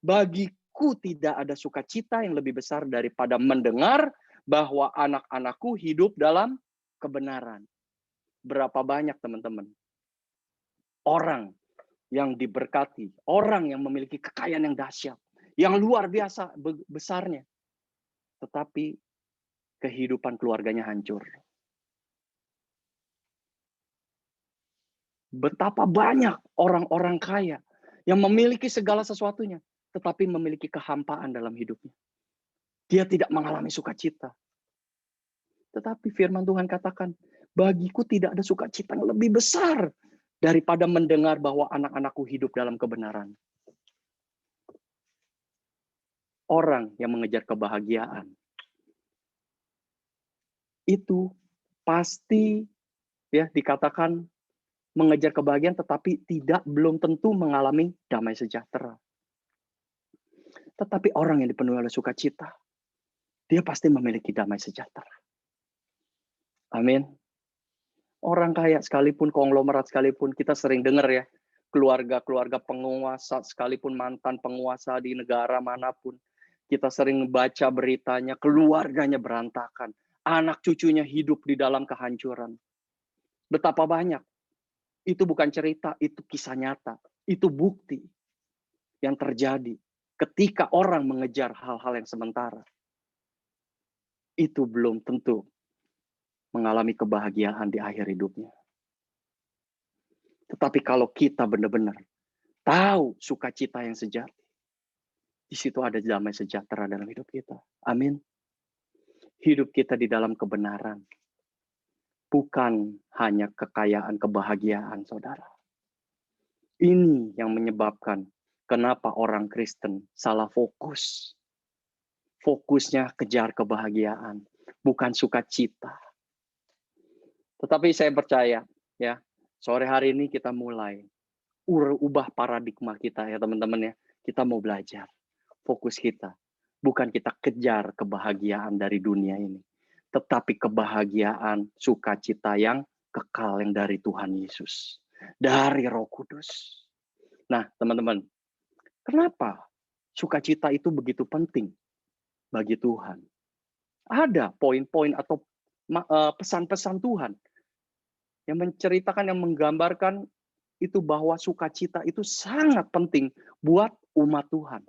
bagiku tidak ada sukacita yang lebih besar daripada mendengar bahwa anak-anakku hidup dalam kebenaran. Berapa banyak teman-teman orang yang diberkati, orang yang memiliki kekayaan yang dahsyat, yang luar biasa besarnya, tetapi kehidupan keluarganya hancur. Betapa banyak orang-orang kaya yang memiliki segala sesuatunya, tetapi memiliki kehampaan dalam hidupnya. Dia tidak mengalami sukacita. Tetapi firman Tuhan katakan, bagiku tidak ada sukacita yang lebih besar daripada mendengar bahwa anak-anakku hidup dalam kebenaran. Orang yang mengejar kebahagiaan itu pasti ya dikatakan mengejar kebahagiaan tetapi belum tentu mengalami damai sejahtera. Tetapi orang yang dipenuhi oleh sukacita, dia pasti memiliki damai sejahtera. Amin. Orang kaya sekalipun, konglomerat sekalipun, kita sering dengar ya, keluarga-keluarga penguasa sekalipun, mantan penguasa di negara manapun, kita sering baca beritanya, keluarganya berantakan, anak cucunya hidup di dalam kehancuran. Betapa banyak. Itu bukan cerita, itu kisah nyata. Itu bukti yang terjadi ketika orang mengejar hal-hal yang sementara. Itu belum tentu mengalami kebahagiaan di akhir hidupnya. Tetapi kalau kita benar-benar tahu sukacita yang sejati, di situ ada damai sejahtera dalam hidup kita. Amin. Hidup kita di dalam kebenaran. Bukan hanya kekayaan, kebahagiaan, saudara. Ini yang menyebabkan kenapa orang Kristen salah fokus. Fokusnya kejar kebahagiaan, bukan sukacita. Tetapi saya percaya, ya, sore hari ini kita mulai ubah paradigma kita ya teman-teman ya. Kita mau belajar. Fokus kita, bukan kita kejar kebahagiaan dari dunia ini. Tetapi kebahagiaan, sukacita yang kekal yang dari Tuhan Yesus. Dari Roh Kudus. Nah, teman-teman, kenapa sukacita itu begitu penting bagi Tuhan? Ada poin-poin atau pesan-pesan Tuhan yang menceritakan, yang menggambarkan itu bahwa sukacita itu sangat penting buat umat Tuhan.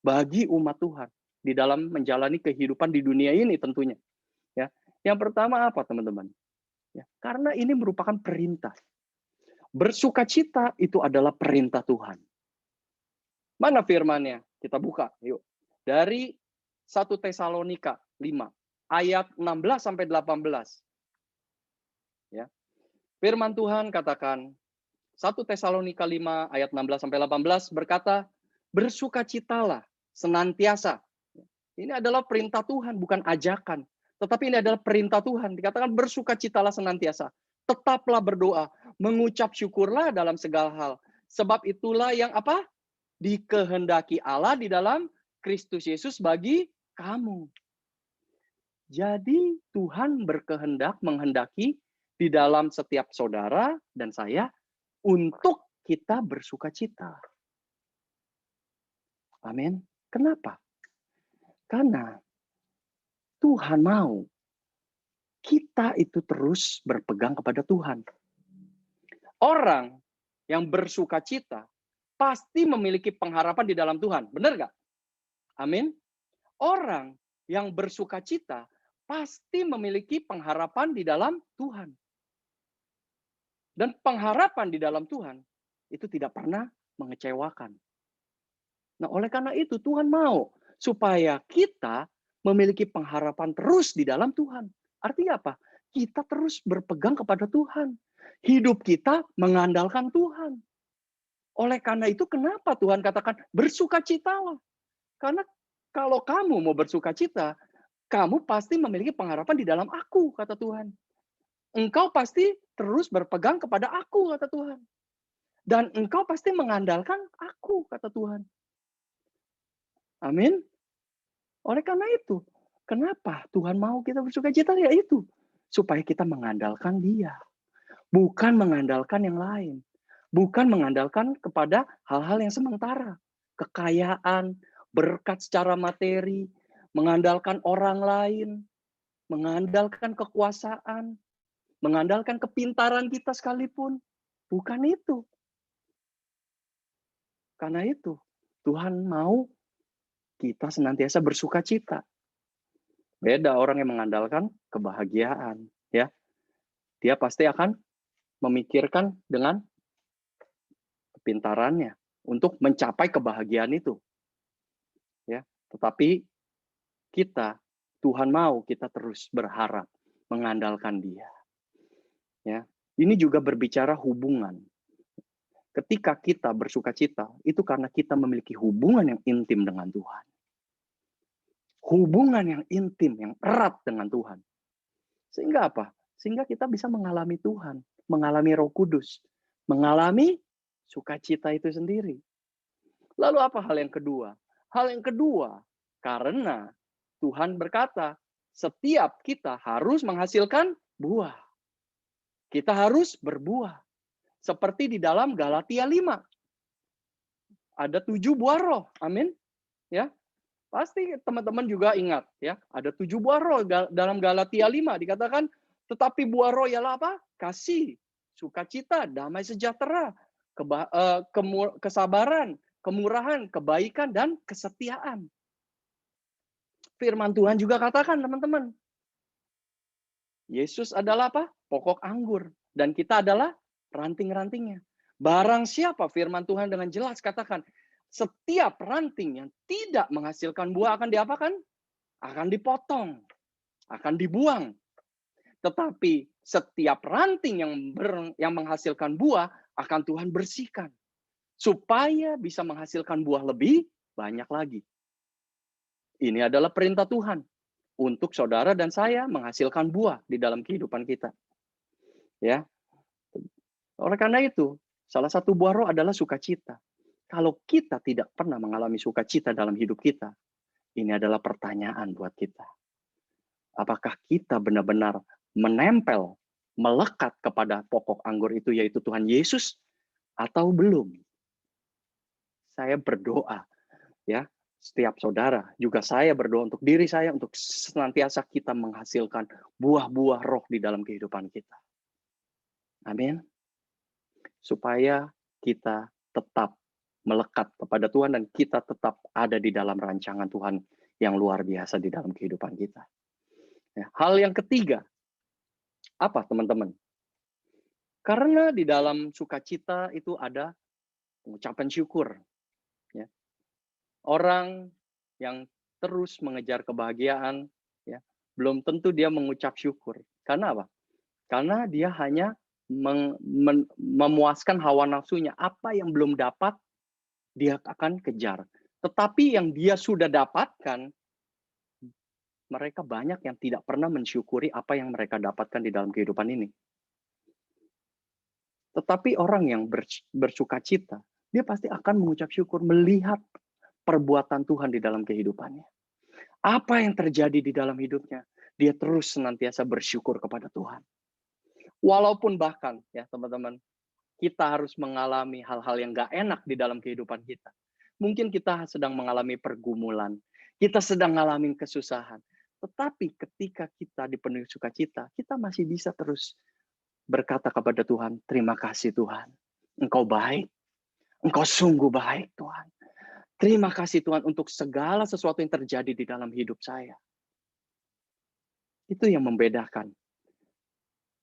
Bagi umat Tuhan di dalam menjalani kehidupan di dunia ini tentunya. Ya, yang pertama apa teman-teman? Ya, karena ini merupakan perintah. Bersukacita itu adalah perintah Tuhan. Mana firman-Nya? Kita buka, yuk. Dari 1 Tesalonika 5 ayat 16 sampai 18. Ya. Firman Tuhan katakan 1 Tesalonika 5 ayat 16 sampai 18 berkata, bersukacitalah senantiasa. Ini adalah perintah Tuhan, bukan ajakan. Tetapi ini adalah perintah Tuhan. Dikatakan bersukacitalah senantiasa. Tetaplah berdoa. Mengucap syukurlah dalam segala hal. Sebab itulah yang apa? Dikehendaki Allah di dalam Kristus Yesus bagi kamu. Jadi Tuhan menghendaki di dalam setiap saudara dan saya untuk kita bersukacita. Amin. Kenapa? Karena Tuhan mau kita itu terus berpegang kepada Tuhan. Orang yang bersukacita pasti memiliki pengharapan di dalam Tuhan. Benar nggak? Amin. Orang yang bersukacita pasti memiliki pengharapan di dalam Tuhan. Dan pengharapan di dalam Tuhan itu tidak pernah mengecewakan. Nah, oleh karena itu Tuhan mau supaya kita memiliki pengharapan terus di dalam Tuhan. Artinya apa? Kita terus berpegang kepada Tuhan. Hidup kita mengandalkan Tuhan. Oleh karena itu kenapa Tuhan katakan bersukacitalah? Karena kalau kamu mau bersukacita, kamu pasti memiliki pengharapan di dalam aku, kata Tuhan. Engkau pasti terus berpegang kepada aku, kata Tuhan. Dan engkau pasti mengandalkan aku, kata Tuhan. Amin. Oleh karena itu, kenapa Tuhan mau kita bersukacita? Ya itu, supaya kita mengandalkan Dia. Bukan mengandalkan yang lain. Bukan mengandalkan kepada hal-hal yang sementara. Kekayaan, berkat secara materi, mengandalkan orang lain, mengandalkan kekuasaan, mengandalkan kepintaran kita sekalipun. Bukan itu. Karena itu, Tuhan mau kita senantiasa bersukacita. Beda orang yang mengandalkan kebahagiaan, ya. Dia pasti akan memikirkan dengan kepintarannya untuk mencapai kebahagiaan itu. Ya, tetapi kita, Tuhan mau kita terus berharap mengandalkan Dia. Ya, ini juga berbicara hubungan. Ketika kita bersukacita, itu karena kita memiliki hubungan yang intim dengan Tuhan. Hubungan yang intim, yang erat dengan Tuhan. Sehingga apa? Sehingga kita bisa mengalami Tuhan, mengalami Roh Kudus, mengalami sukacita itu sendiri. Lalu apa hal yang kedua? Hal yang kedua, karena Tuhan berkata, setiap kita harus menghasilkan buah. Kita harus berbuah. Seperti di dalam Galatia 5. Ada 7 buah roh. Amin. Ya. Pasti teman-teman juga ingat, ya, ada 7 buah roh dalam Galatia 5 dikatakan, tetapi buah roh ialah apa? Kasih, sukacita, damai sejahtera, kesabaran, kemurahan, kebaikan, dan kesetiaan. Firman Tuhan juga katakan, teman-teman, Yesus adalah apa? Pokok anggur, dan kita adalah ranting-rantingnya. Barang siapa, firman Tuhan dengan jelas katakan, setiap ranting yang tidak menghasilkan buah akan diapakan? Akan dipotong, akan dibuang. Tetapi setiap ranting yang menghasilkan buah akan Tuhan bersihkan. Supaya bisa menghasilkan buah lebih banyak lagi. Ini adalah perintah Tuhan. Untuk saudara dan saya menghasilkan buah di dalam kehidupan kita. Ya. Oleh karena itu, salah satu buah roh adalah sukacita. Kalau kita tidak pernah mengalami sukacita dalam hidup kita, ini adalah pertanyaan buat kita. Apakah kita benar-benar menempel, melekat kepada pokok anggur itu, yaitu Tuhan Yesus, atau belum? Saya berdoa, ya, setiap saudara, juga saya berdoa untuk diri saya, untuk senantiasa kita menghasilkan buah-buah roh di dalam kehidupan kita. Amin. Supaya kita tetap melekat kepada Tuhan dan kita tetap ada di dalam rancangan Tuhan yang luar biasa di dalam kehidupan kita. Ya, hal yang ketiga, apa teman-teman? Karena di dalam sukacita itu ada pengucapan syukur. Ya. Orang yang terus mengejar kebahagiaan, ya, belum tentu dia mengucap syukur. Karena apa? Karena dia hanya memuaskan hawa nafsunya. Apa yang belum dapat, dia akan kejar. Tetapi yang dia sudah dapatkan, mereka banyak yang tidak pernah mensyukuri apa yang mereka dapatkan di dalam kehidupan ini. Tetapi orang yang bersukacita, dia pasti akan mengucap syukur melihat perbuatan Tuhan di dalam kehidupannya. Apa yang terjadi di dalam hidupnya, dia terus senantiasa bersyukur kepada Tuhan. Walaupun bahkan, ya teman-teman, kita harus mengalami hal-hal yang gak enak di dalam kehidupan kita. Mungkin kita sedang mengalami pergumulan, kita sedang mengalami kesusahan. Tetapi ketika kita dipenuhi sukacita, kita masih bisa terus berkata kepada Tuhan, terima kasih Tuhan, Engkau baik, Engkau sungguh baik Tuhan. Terima kasih Tuhan untuk segala sesuatu yang terjadi di dalam hidup saya. Itu yang membedakan.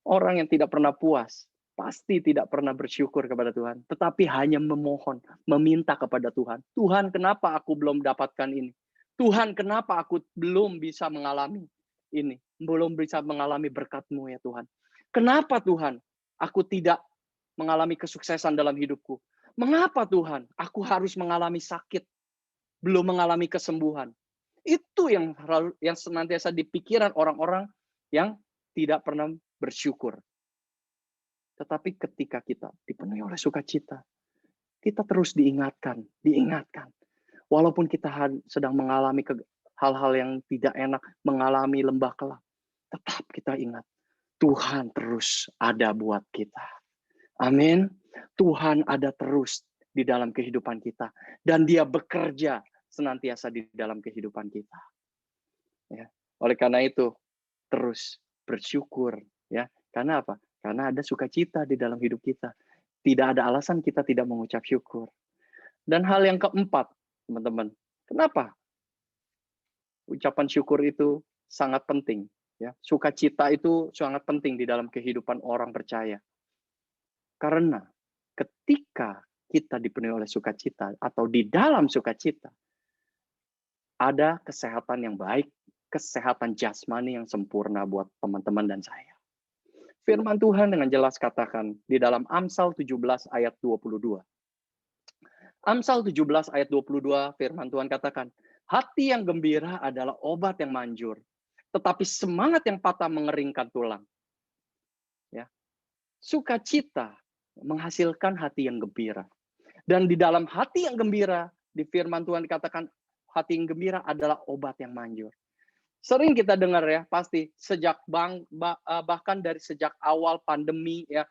Orang yang tidak pernah puas, pasti tidak pernah bersyukur kepada Tuhan. Tetapi hanya memohon, meminta kepada Tuhan. Tuhan, kenapa aku belum dapatkan ini? Tuhan, kenapa aku belum bisa mengalami ini? Belum bisa mengalami berkat-Mu ya Tuhan. Kenapa Tuhan, aku tidak mengalami kesuksesan dalam hidupku? Mengapa Tuhan aku harus mengalami sakit, belum mengalami kesembuhan? Itu yang senantiasa di pikiran orang-orang yang tidak pernah bersyukur. Tetapi ketika kita dipenuhi oleh sukacita, kita terus diingatkan. Walaupun kita sedang mengalami hal-hal yang tidak enak, mengalami lembah kelam, tetap kita ingat, Tuhan terus ada buat kita. Amin. Tuhan ada terus di dalam kehidupan kita. Dan Dia bekerja senantiasa di dalam kehidupan kita. Ya. Oleh karena itu, terus bersyukur. Ya. Karena apa? Karena ada sukacita di dalam hidup kita. Tidak ada alasan kita tidak mengucap syukur. Dan hal yang keempat, teman-teman. Kenapa? Ucapan syukur itu sangat penting. Ya. Sukacita itu sangat penting di dalam kehidupan orang percaya. Karena ketika kita dipenuhi oleh sukacita atau di dalam sukacita, ada kesehatan yang baik, kesehatan jasmani yang sempurna buat teman-teman dan saya. Firman Tuhan dengan jelas katakan di dalam Amsal 17 ayat 22. Amsal 17 ayat 22 firman Tuhan katakan, hati yang gembira adalah obat yang manjur, tetapi semangat yang patah mengeringkan tulang. Ya. Sukacita menghasilkan hati yang gembira. Dan di dalam hati yang gembira, di firman Tuhan dikatakan hati yang gembira adalah obat yang manjur. Sering kita dengar ya, pasti bahkan dari sejak awal pandemi ya,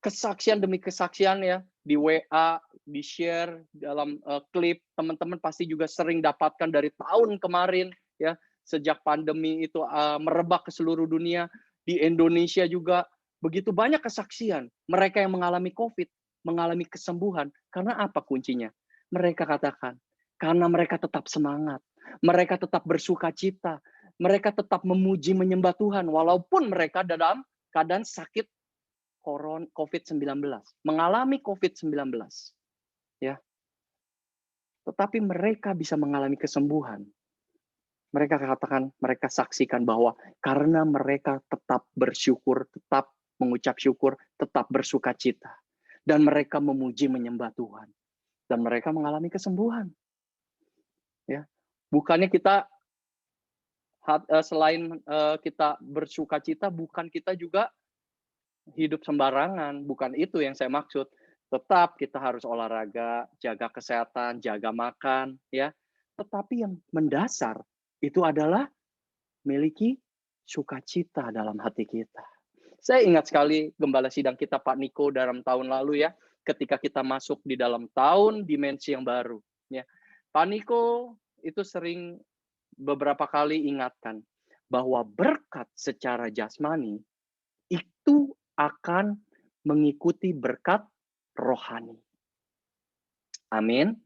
kesaksian demi kesaksian ya, di WA, di share dalam klip, teman-teman pasti juga sering dapatkan dari tahun kemarin ya, sejak pandemi itu merebak ke seluruh dunia, di Indonesia juga begitu banyak kesaksian mereka yang mengalami COVID, mengalami kesembuhan. Karena apa kuncinya? Mereka katakan, karena mereka tetap semangat, mereka tetap bersukacita, mereka tetap memuji menyembah Tuhan walaupun mereka dalam keadaan sakit COVID-19, mengalami COVID-19. Ya. Tetapi mereka bisa mengalami kesembuhan. Mereka katakan, mereka saksikan bahwa karena mereka tetap bersyukur, tetap mengucap syukur, tetap bersukacita. Dan mereka memuji menyembah Tuhan. Dan mereka mengalami kesembuhan. Ya. Bukannya kita selain kita bersukacita, bukan kita juga hidup sembarangan. Bukan itu yang saya maksud. Tetap kita harus olahraga, jaga kesehatan, jaga makan. Ya. Tetapi yang mendasar itu adalah miliki sukacita dalam hati kita. Saya ingat sekali gembala sidang kita Pak Niko dalam tahun lalu ya, ketika kita masuk di dalam tahun dimensi yang baru. Ya. Pak Niko itu sering beberapa kali ingatkan bahwa berkat secara jasmani itu akan mengikuti berkat rohani. Amin.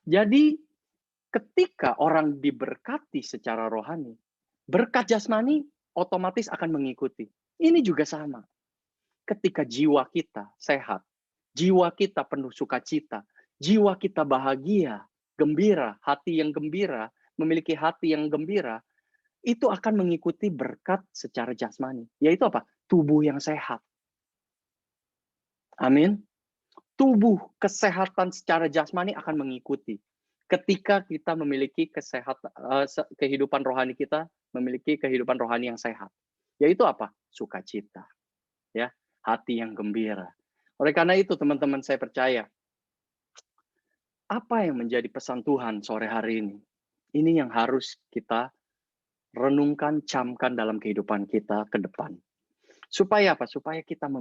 Jadi ketika orang diberkati secara rohani, berkat jasmani otomatis akan mengikuti. Ini juga sama. Ketika jiwa kita sehat, jiwa kita penuh sukacita, jiwa kita bahagia, gembira, hati yang gembira, memiliki hati yang gembira, itu akan mengikuti berkat secara jasmani. Yaitu apa? Tubuh yang sehat. Amin. Tubuh, kesehatan secara jasmani akan mengikuti. Ketika kita memiliki kehidupan rohani kita, memiliki kehidupan rohani yang sehat. Yaitu apa? Sukacita. Ya, hati yang gembira. Oleh karena itu, teman-teman, saya percaya, apa yang menjadi pesan Tuhan sore hari ini? Ini yang harus kita renungkan, camkan dalam kehidupan kita ke depan. Supaya apa? Supaya kita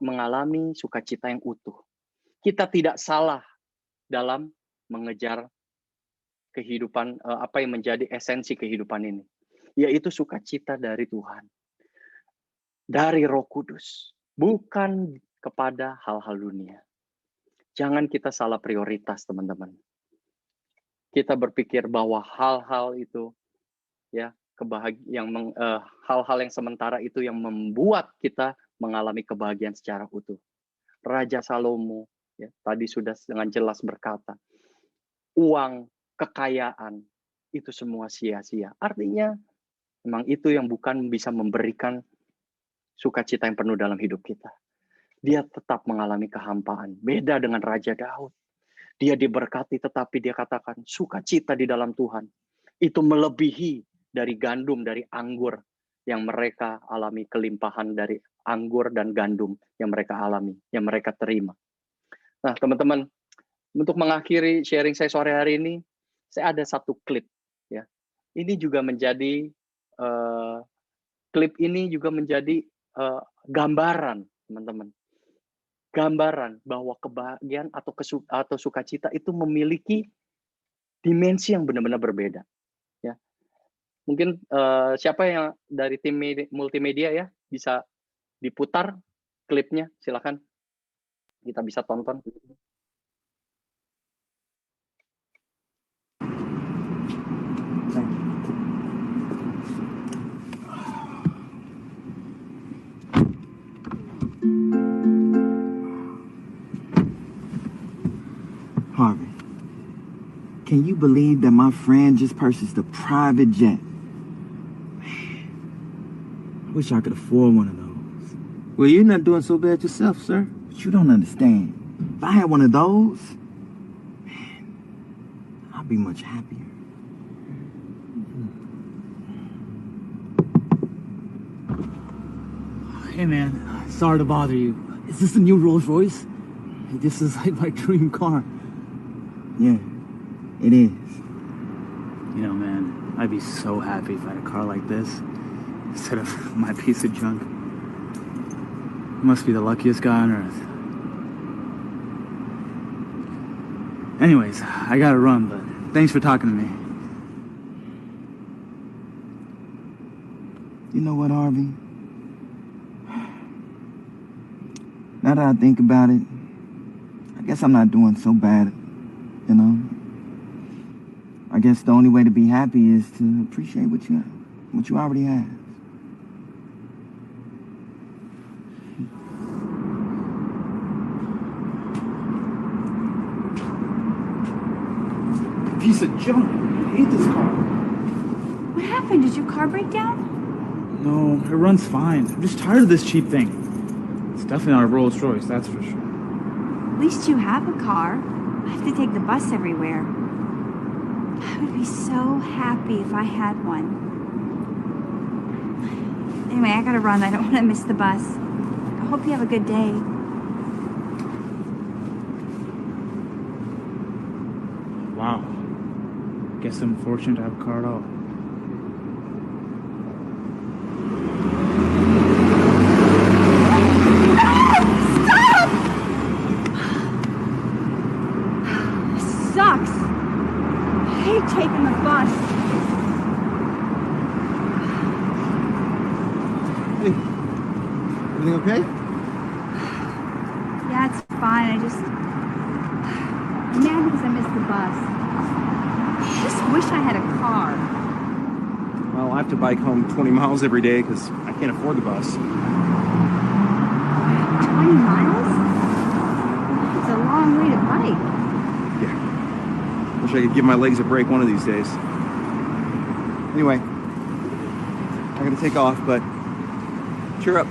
mengalami sukacita yang utuh. Kita tidak salah dalam mengejar kehidupan, apa yang menjadi esensi kehidupan ini. Yaitu sukacita dari Tuhan. Dari Roh Kudus. Bukan kepada hal-hal dunia. Jangan kita salah prioritas, teman-teman. Kita berpikir bahwa hal-hal itu ya hal-hal yang sementara itu yang membuat kita mengalami kebahagiaan secara utuh. Raja Salomo ya, tadi sudah dengan jelas berkata, uang, kekayaan itu semua sia-sia. Artinya memang itu yang bukan bisa memberikan sukacita yang penuh dalam hidup kita. dia tetap mengalami kehampaan. Beda dengan Raja Daud. Dia diberkati tetapi dia katakan sukacita di dalam Tuhan. Itu melebihi dari gandum, dari anggur yang mereka alami, kelimpahan dari anggur dan gandum yang mereka alami, yang mereka terima. Nah, teman-teman, untuk mengakhiri sharing saya sore hari ini, saya ada satu klip. Ya, ini juga menjadi klip ini juga menjadi gambaran, teman-teman. Gambaran bahwa kebahagiaan atau sukacita itu memiliki dimensi yang benar-benar berbeda. Ya, mungkin siapa yang dari tim multimedia ya bisa diputar klipnya, silakan kita bisa tonton. Harvey, can you believe that my friend just purchased a private jet? Man, I wish I could afford one of those. Well, you're not doing so bad yourself, sir. But you don't understand. If I had one of those, man, I'd be much happier. Hey, man, sorry to bother you. Is this a new Rolls Royce? This is like my dream car. Yeah, it is. You know, man, I'd be so happy if I had a car like this instead of my piece of junk. You must be the luckiest guy on earth. Anyways, I gotta run, but thanks for talking to me. You know what, Harvey? Now that I think about it, I guess I'm not doing so bad, you know? I guess the only way to be happy is to appreciate what you already have. Piece of junk. I hate this car. What happened? Did your car break down? No, it runs fine. I'm just tired of this cheap thing. It's definitely not a Rolls Royce, that's for sure. At least you have a car. I have to take the bus everywhere. I would be so happy if I had one. Anyway, I gotta run. I don't want to miss the bus. I hope you have a good day. Wow. Guess I'm fortunate to have a car at all. Sucks. I hate taking the bus. Hey, everything okay? Yeah, it's fine. I'm mad because I missed the bus. I just wish I had a car. Well, I have to bike home 20 miles every day because I can't afford the bus. 20 miles? It's a long way to bike. Yeah. Wish I could give my legs a break one of these days. Anyway, I gotta take off, but cheer up.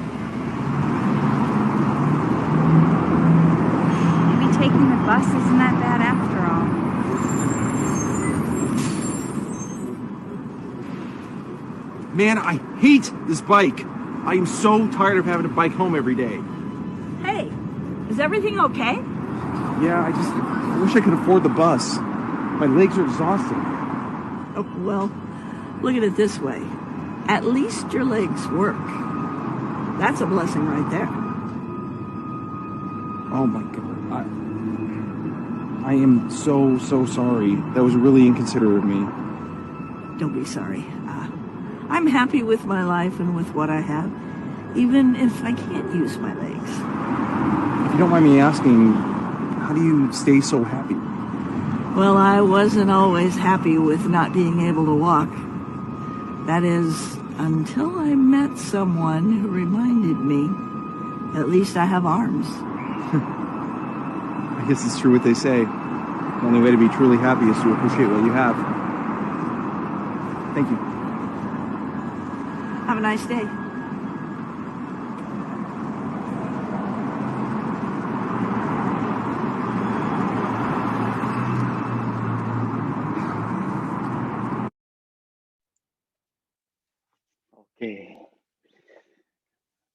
Maybe taking the bus isn't that bad after all. Man, I hate this bike. I am so tired of having to bike home every day. Hey, is everything okay? Yeah, I wish I could afford the bus. My legs are exhausted. Oh, well, look at it this way. At least your legs work. That's a blessing right there. Oh my God. I am so sorry. That was really inconsiderate of me. Don't be sorry. I'm happy with my life and with what I have, even if I can't use my legs. If you don't mind me asking, how do you stay so happy? Well, I wasn't always happy with not being able to walk. That is, until I met someone who reminded me, at least I have arms. I guess it's true what they say. The only way to be truly happy is to appreciate what you have. Thank you. Have a nice day.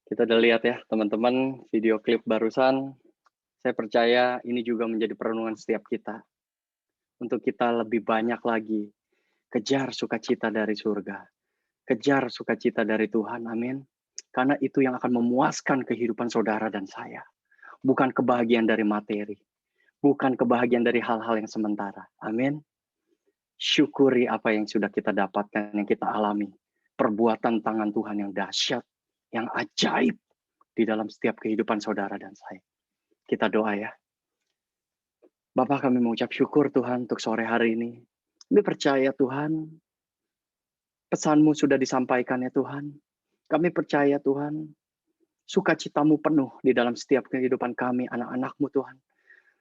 Kita udah lihat ya teman-teman video klip barusan. Saya percaya ini juga menjadi perenungan setiap kita. Untuk kita lebih banyak lagi kejar sukacita dari surga. Kejar sukacita dari Tuhan, amin. Karena itu yang akan memuaskan kehidupan saudara dan saya. Bukan kebahagiaan dari materi. Bukan kebahagiaan dari hal-hal yang sementara. Amin. Syukuri apa yang sudah kita dapatkan, yang kita alami. Perbuatan tangan Tuhan yang dahsyat, yang ajaib di dalam setiap kehidupan saudara dan saya. Kita doa ya. Bapa, kami mengucap syukur Tuhan untuk sore hari ini. Kami percaya Tuhan, pesan-Mu sudah disampaikan ya Tuhan. Kami percaya Tuhan, sukacita-Mu penuh di dalam setiap kehidupan kami, anak-anak-Mu Tuhan.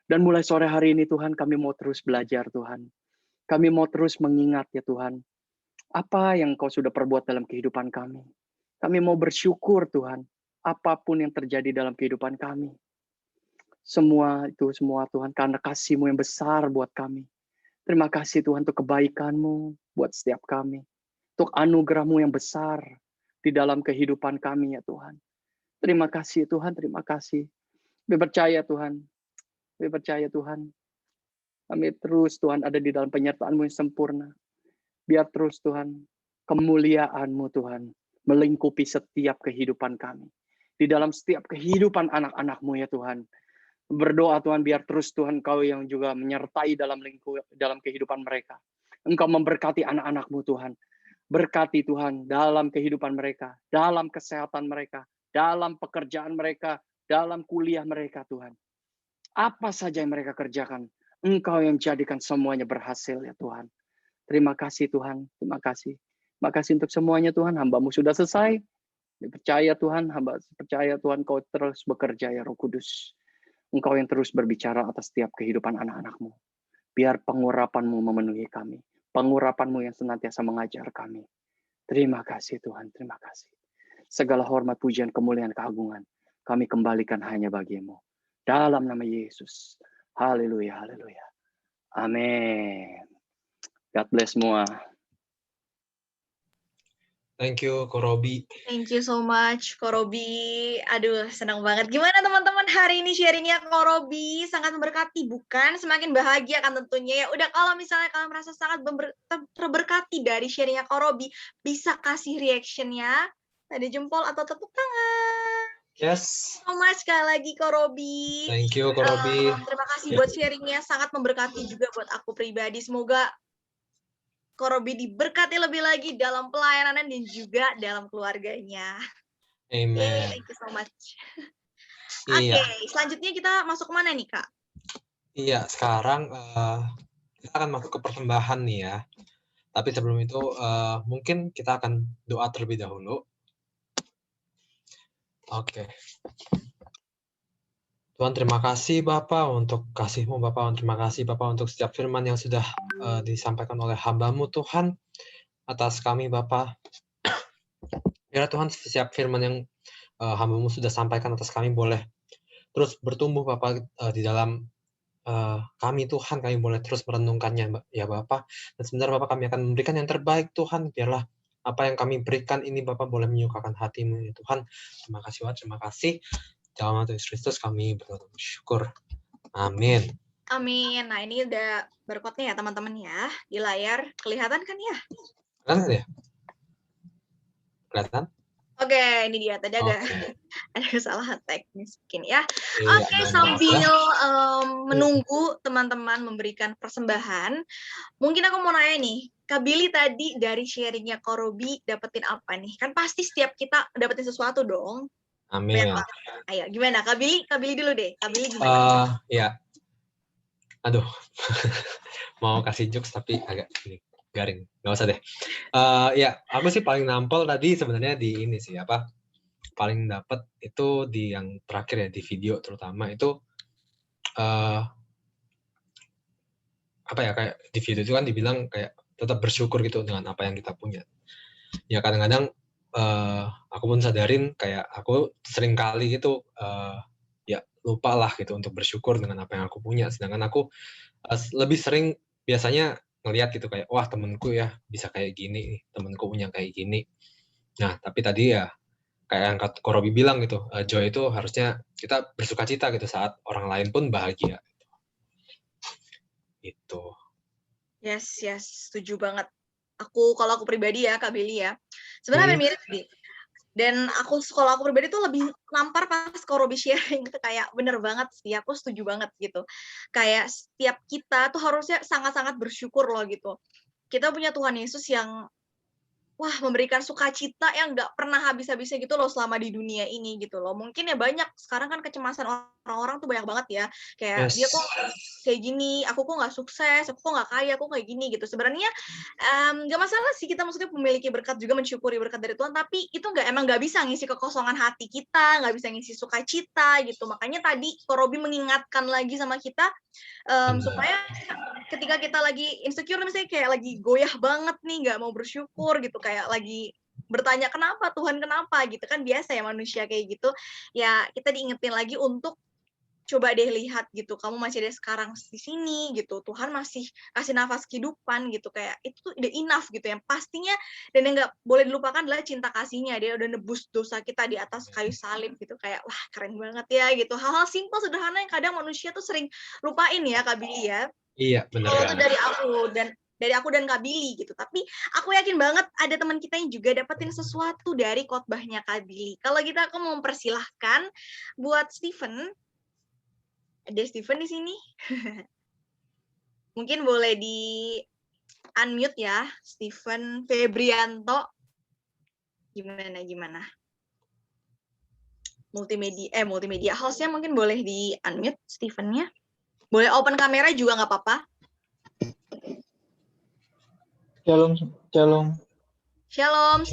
Dan mulai sore hari ini Tuhan, kami mau terus belajar Tuhan. Kami mau terus mengingat ya Tuhan, apa yang Kau sudah perbuat dalam kehidupan kami. Kami mau bersyukur Tuhan, apapun yang terjadi dalam kehidupan kami. Semua Tuhan, karena kasih-Mu yang besar buat kami. Terima kasih Tuhan untuk kebaikan-Mu buat setiap kami. Untuk anugerah-Mu yang besar di dalam kehidupan kami ya Tuhan. Terima kasih Tuhan, terima kasih. Kami percaya Tuhan, kami percaya Tuhan. Kami terus Tuhan ada di dalam penyertaan-Mu yang sempurna. Biar terus Tuhan, kemuliaan-Mu Tuhan melingkupi setiap kehidupan kami. Di dalam setiap kehidupan anak-anak-Mu ya Tuhan. Berdoa Tuhan, biar terus Tuhan Kau yang juga menyertai dalam kehidupan mereka. Engkau memberkati anak-anak-Mu Tuhan. Berkati Tuhan dalam kehidupan mereka, dalam kesehatan mereka, dalam pekerjaan mereka, dalam kuliah mereka Tuhan. Apa saja yang mereka kerjakan, Engkau yang jadikan semuanya berhasil ya Tuhan. Terima kasih Tuhan, terima kasih. Terima kasih untuk semuanya Tuhan, hamba-Mu sudah selesai. Percaya Tuhan, hamba percaya Tuhan Kau terus bekerja ya Roh Kudus. Engkau yang terus berbicara atas setiap kehidupan anak-anak-Mu. Biar pengurapan-Mu memenuhi kami. Pengurapan-Mu yang senantiasa mengajar kami. Terima kasih Tuhan, terima kasih. Segala hormat, pujian, kemuliaan, keagungan, kami kembalikan hanya bagi-Mu. Dalam nama Yesus. Haleluya, haleluya. Amin. God bless semua. Thank you, Ko Robi. Thank you so much, Ko Robi. Aduh, senang banget. Gimana teman-teman hari ini sharingnya Ko Robi? Sangat memberkati, bukan? Semakin bahagia kan tentunya ya. Udah, kalau misalnya kalian merasa sangat terberkati dari sharingnya Ko Robi, bisa kasih reaction-nya, tanda jempol atau tepuk tangan. Yes. So much sekali lagi Ko Robi. Thank you, Ko Robi. Terima kasih buat sharingnya, sangat memberkati juga buat aku pribadi. Semoga Ko Robi diberkati lebih lagi dalam pelayanan dan juga dalam keluarganya. Amen. Thank you so much. Iya. Oke, selanjutnya kita masuk kemana nih Kak? Iya, sekarang kita akan masuk ke persembahan nih ya. Tapi sebelum itu mungkin kita akan doa terlebih dahulu. Oke. Tuhan, terima kasih Bapa untuk kasih-Mu Bapa. Terima kasih Bapa untuk setiap firman yang sudah disampaikan oleh hamba-Mu Tuhan atas kami Bapa. Ya Tuhan, setiap firman yang hamba-Mu sudah sampaikan atas kami boleh terus bertumbuh Bapa di dalam kami Tuhan. Kami boleh terus merenungkannya ya Bapa. Dan sebentar Bapa, kami akan memberikan yang terbaik Tuhan. Biarlah apa yang kami berikan ini Bapa boleh menyukakan hati-Mu ya Tuhan. Terima kasih Tuhan, terima kasih. Dalam nama Yesus Kristus kami bersyukur. Amin. Amin. Nah, ini udah barcode-nya ya teman-teman ya. Di layar kelihatan kan ya? Kelihatan ya? Kelihatan? Oke, ini dia. Tadi ada kesalahan teknis mungkin ya. Oke, ya. sambil menunggu teman-teman memberikan persembahan, mungkin aku mau nanya nih, Kak Billy tadi dari sharingnya Ko Robi dapetin apa nih? Kan pasti setiap kita dapetin sesuatu dong. Amin. Ayo, gimana? Kak Billy dulu deh. Kak Billy gimana? Ya. Aduh. Mau kasih jokes tapi agak garing. Nggak usah deh. Ya, aku sih paling nampol tadi sebenarnya di ini sih, apa? Paling dapet itu di yang terakhir ya, di video terutama itu apa ya, kayak di video itu kan dibilang kayak tetap bersyukur gitu dengan apa yang kita punya. Ya kadang-kadang aku pun sadarin kayak aku sering kali gitu ya lupa lah gitu untuk bersyukur dengan apa yang aku punya, sedangkan aku lebih sering biasanya ngelihat gitu kayak wah temenku ya bisa kayak gini, temenku punya kayak gini. Nah tapi tadi ya kayak yang Ko Robi bilang gitu, joy itu harusnya kita bersukacita gitu saat orang lain pun bahagia. Itu. Yes, setuju banget. Kalau aku pribadi ya, Kak Billy ya, sebenarnya hampir mirip sih. Dan kalau aku pribadi tuh lebih nampar pas Ko Robi sharing itu kayak bener banget sih, aku setuju banget gitu. Kayak setiap kita tuh harusnya sangat-sangat bersyukur loh gitu. Kita punya Tuhan Yesus yang memberikan sukacita yang nggak pernah habis-habisnya gitu loh selama di dunia ini gitu loh. Mungkin ya banyak sekarang kan kecemasan orang-orang tuh banyak banget ya. Kayak dia kok kayak gini, aku kok nggak sukses, aku kok nggak kaya, aku kayak gini gitu. Sebenarnya nggak masalah sih kita maksudnya memiliki berkat juga, mensyukuri berkat dari Tuhan. Tapi itu emang nggak bisa ngisi kekosongan hati kita, nggak bisa ngisi sukacita gitu. Makanya tadi Ko Robi mengingatkan lagi sama kita supaya ketika kita lagi insecure misalnya kayak lagi goyah banget nih, nggak mau bersyukur gitu, kayak lagi bertanya kenapa Tuhan, kenapa gitu kan, biasa ya manusia kayak gitu ya. Kita diingetin lagi untuk coba deh lihat gitu, kamu masih ada sekarang di sini gitu, Tuhan masih kasih nafas kehidupan gitu, kayak itu tuh udah enough gitu yang pastinya. Dan yang nggak boleh dilupakan adalah cinta kasihnya, dia udah nebus dosa kita di atas kayu salib gitu, kayak wah keren banget ya gitu. Hal-hal simpel sederhana yang kadang manusia tuh sering lupain ya Kak Billy ya. Iya, benar. Kalau itu dari aku dan Kak Billy gitu. Tapi aku yakin banget ada teman kita yang juga dapetin sesuatu dari khotbahnya Kak Billy. Kalau gitu aku mau mempersilahkan buat Steven. Ada Steven di sini. Mungkin boleh di unmute ya, Steven Febrianto. Gimana? Multimedia host-nya mungkin boleh di unmute Steven-nya. Boleh open kamera juga nggak apa-apa. Shalom, Steven. Shalom,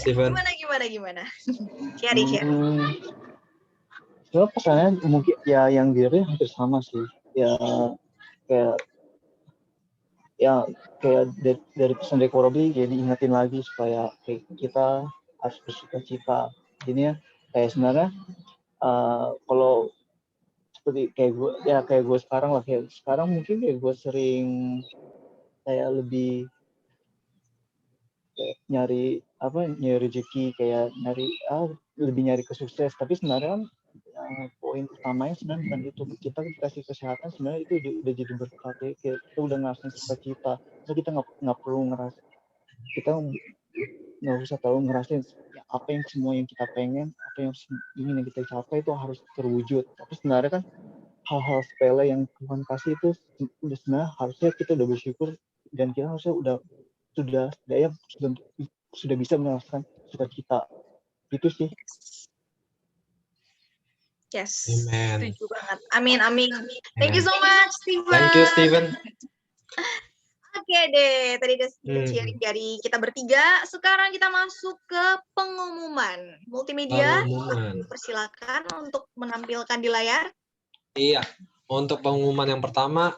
Steven. Gimana? Share. Sebenarnya pesannya mungkin ya yang diri hampir sama sih. Ya kayak dari pesan dari Ko Robi, kayak diingetin lagi supaya kayak kita harus bersukacita. Jadi ya kayak sebenarnya kalau seperti kayak gue sekarang lah, kayak sekarang mungkin kayak gue sering kayak lebih kayak nyari rezeki, kayak lebih nyari kesukses. Tapi sebenarnya poin utamanya sebenarnya bukan itu. Kita dikasih kesehatan sebenarnya itu udah jadi berkat ya. Kita udah ngerasain sukacita. So kita nggak perlu kita nggak usah terlalu ngerasain apa yang semua yang kita pengen, apa yang ingin kita capai itu harus terwujud. Tapi sebenarnya kan hal-hal sepele yang Tuhan kasih itu udah sebenarnya harusnya kita udah bersyukur, dan kita harusnya sudah bisa merasakan sukacita. Itu sih. Yes. Amen. Setuju banget. Amin. Thank you so much, Steven. Thank you, Steven. Oke deh, tadi udah sharing dari kita bertiga. Sekarang kita masuk ke pengumuman. Multimedia, persilakan untuk menampilkan di layar. Iya, untuk pengumuman yang pertama,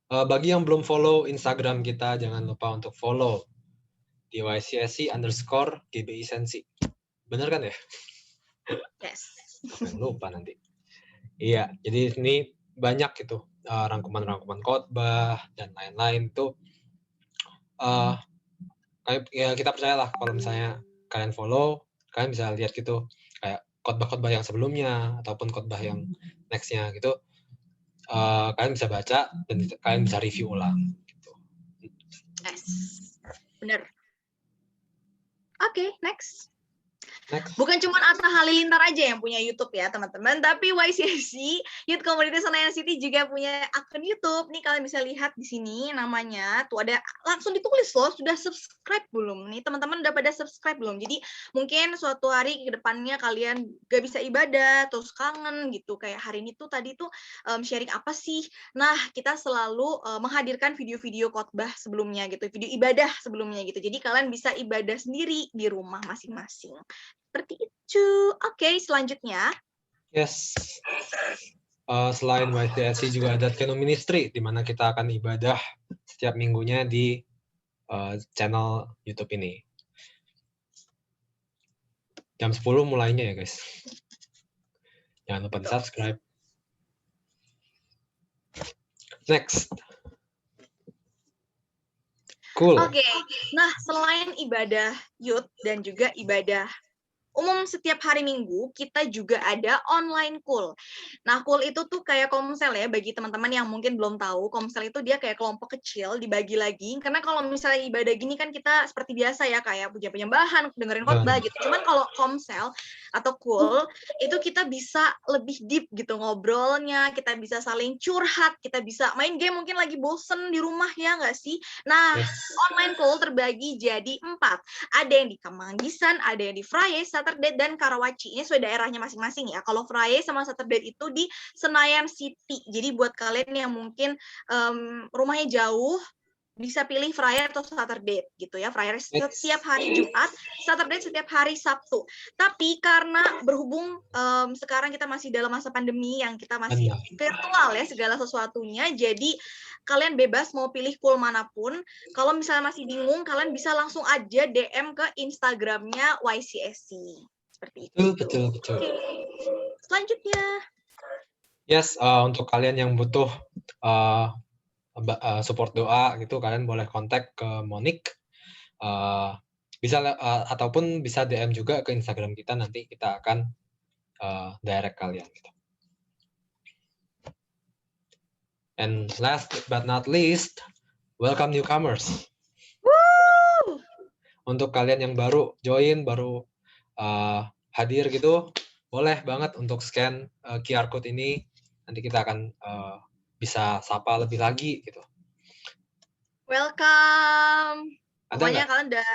bagi yang belum follow Instagram kita, jangan lupa untuk follow di YCSC_GBI Sensi. Bener kan ya? Yes. Jangan lupa nanti. Iya, jadi ini banyak gitu rangkuman-rangkuman khotbah dan lain-lain tuh. Kayak ya kita percayalah kalau misalnya kalian follow, kalian bisa lihat gitu kayak khotbah-khotbah yang sebelumnya ataupun khotbah yang nextnya gitu. Kalian bisa baca dan kalian bisa review ulang gitu. Yes. Bener. Oke, next. Bukan cuma Atta Halilintar aja yang punya YouTube ya teman-teman, tapi YCSC Youth Community Senayan City juga punya akun YouTube. Nih kalian bisa lihat di sini namanya tuh ada langsung ditulis loh, sudah subscribe belum? Nih teman-teman udah pada subscribe belum? Jadi mungkin suatu hari ke depannya kalian gak bisa ibadah terus kangen gitu, kayak hari ini tuh tadi tuh sharing apa sih? Nah, kita selalu menghadirkan video-video khotbah sebelumnya gitu, video ibadah sebelumnya gitu. Jadi kalian bisa ibadah sendiri di rumah masing-masing. Seperti itu. Oke, selanjutnya. Yes. Selain YCSC juga ada Keno Ministry, di mana kita akan ibadah setiap minggunya di channel YouTube ini. Jam 10 mulainya ya guys. Jangan lupa di subscribe. Next. Cool. Oke, nah selain ibadah youth dan juga ibadah umum setiap hari Minggu, kita juga ada online Cool. Nah, Cool itu tuh kayak komsel ya, bagi teman-teman yang mungkin belum tahu, komsel itu dia kayak kelompok kecil, dibagi lagi, karena kalau misalnya ibadah gini kan kita seperti biasa ya, kayak puja penyembahan, dengerin khotbah gitu. Cuman kalau komsel atau Cool, itu kita bisa lebih deep gitu ngobrolnya, kita bisa saling curhat, kita bisa main game mungkin lagi bosen di rumah ya nggak sih? Nah, online Cool terbagi jadi 4. Ada yang di Kemanggisan, ada yang di Frayes, Saturday, dan Karawaci. Ini sesuai daerahnya masing-masing ya. Kalau Frayes sama Saturday itu di Senayan City. Jadi buat kalian yang mungkin rumahnya jauh, bisa pilih Fryer atau Saturday gitu ya. Fryer setiap hari Jumat, Saturday setiap hari Sabtu. Tapi karena berhubung sekarang kita masih dalam masa pandemi yang kita masih virtual ya segala sesuatunya, jadi kalian bebas mau pilih Cool manapun. Kalau misalnya masih bingung, kalian bisa langsung aja DM ke Instagramnya YCSC. Seperti itu. Betul. Oke. Selanjutnya. Yes, untuk kalian yang butuh support doa gitu, kalian boleh kontak ke Monik. Bisa ataupun bisa DM juga ke Instagram kita, nanti kita akan direct kalian gitu. And last but not least, welcome newcomers. Woo! Untuk kalian yang baru join, baru hadir gitu, boleh banget untuk scan QR code ini. Nanti kita akan bisa sapa lebih lagi gitu. Welcome. Pokoknya Nggak? kalian udah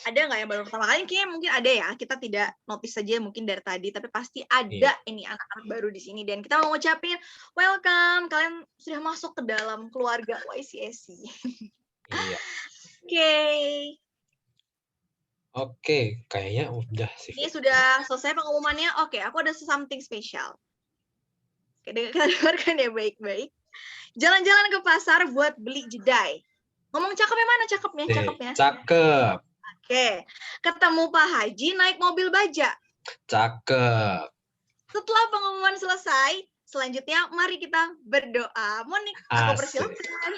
ada nggak yang baru pertama kali? Kayaknya mungkin ada ya. Kita tidak notice saja mungkin dari tadi, tapi pasti ada ini anak-anak baru di sini. Dan kita mau ngucapin welcome. Kalian sudah masuk ke dalam keluarga YCSC. Iya. Oke, kayaknya udah sih. Ini sudah selesai pengumumannya. Oke, aku ada something spesial. Oke, kita dengarkan ya baik-baik. Jalan-jalan ke pasar buat beli jedai. Ngomong cakepnya mana cakepnya? Cakepnya. Cakep. Oke. Ketemu Pak Haji naik mobil baja. Cakep. Setelah pengumuman selesai, selanjutnya mari kita berdoa. Monik, aku persilakan.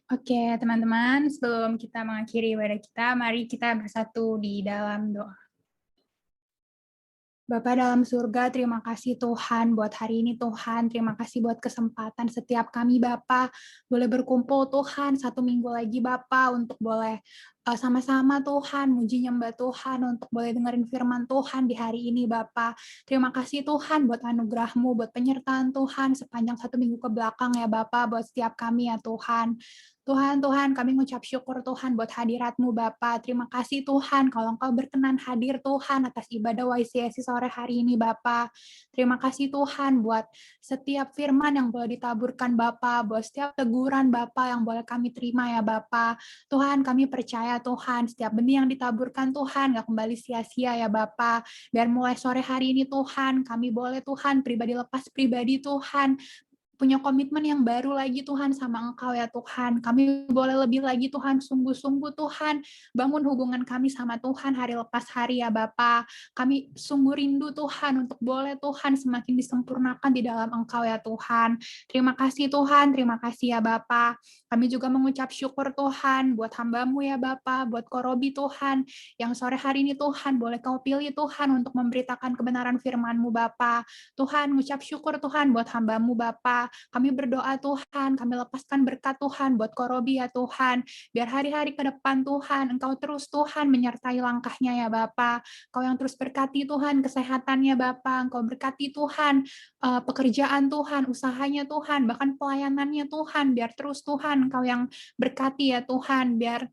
Oke, teman-teman, sebelum kita mengakhiri ibadah kita, mari kita bersatu di dalam doa. Bapa dalam surga, terima kasih Tuhan buat hari ini Tuhan, terima kasih buat kesempatan setiap kami Bapa boleh berkumpul Tuhan, 1 minggu lagi Bapa untuk boleh sama-sama Tuhan, muji nyembah Tuhan, untuk boleh dengerin firman Tuhan di hari ini Bapa. Terima kasih Tuhan buat anugerah-Mu, buat penyertaan Tuhan sepanjang 1 minggu ke belakang ya Bapa, buat setiap kami ya Tuhan. Tuhan, kami mengucap syukur Tuhan buat hadirat-Mu Bapa. Terima kasih Tuhan kalau Engkau berkenan hadir Tuhan atas ibadah YCSC sore hari ini Bapa. Terima kasih Tuhan buat setiap firman yang boleh ditaburkan Bapa, buat setiap teguran Bapa yang boleh kami terima ya Bapa. Tuhan, kami percaya Tuhan setiap benih yang ditaburkan Tuhan gak kembali sia-sia ya Bapa. Biar mulai sore hari ini Tuhan, kami boleh Tuhan pribadi lepas pribadi Tuhan, punya komitmen yang baru lagi Tuhan sama Engkau ya Tuhan. Kami boleh lebih lagi Tuhan, sungguh-sungguh Tuhan, bangun hubungan kami sama Tuhan hari lepas hari ya Bapa. Kami sungguh rindu Tuhan untuk boleh Tuhan semakin disempurnakan di dalam Engkau ya Tuhan. Terima kasih Tuhan, terima kasih ya Bapa. Kami juga mengucap syukur Tuhan buat hamba-Mu ya Bapa, buat Korobi Tuhan, yang sore hari ini Tuhan boleh Kau pilih Tuhan untuk memberitakan kebenaran firman-Mu Bapa. Tuhan, mengucap syukur Tuhan buat hamba-Mu Bapa. Kami berdoa Tuhan, kami lepaskan berkat Tuhan buat Korobi ya Tuhan, biar hari-hari ke depan Tuhan, Engkau terus Tuhan menyertai langkahnya ya Bapa. Engkau yang terus berkati Tuhan kesehatannya Bapa, Engkau berkati Tuhan pekerjaan Tuhan, usahanya Tuhan, bahkan pelayanannya Tuhan, biar terus Tuhan Engkau yang berkati ya Tuhan, biar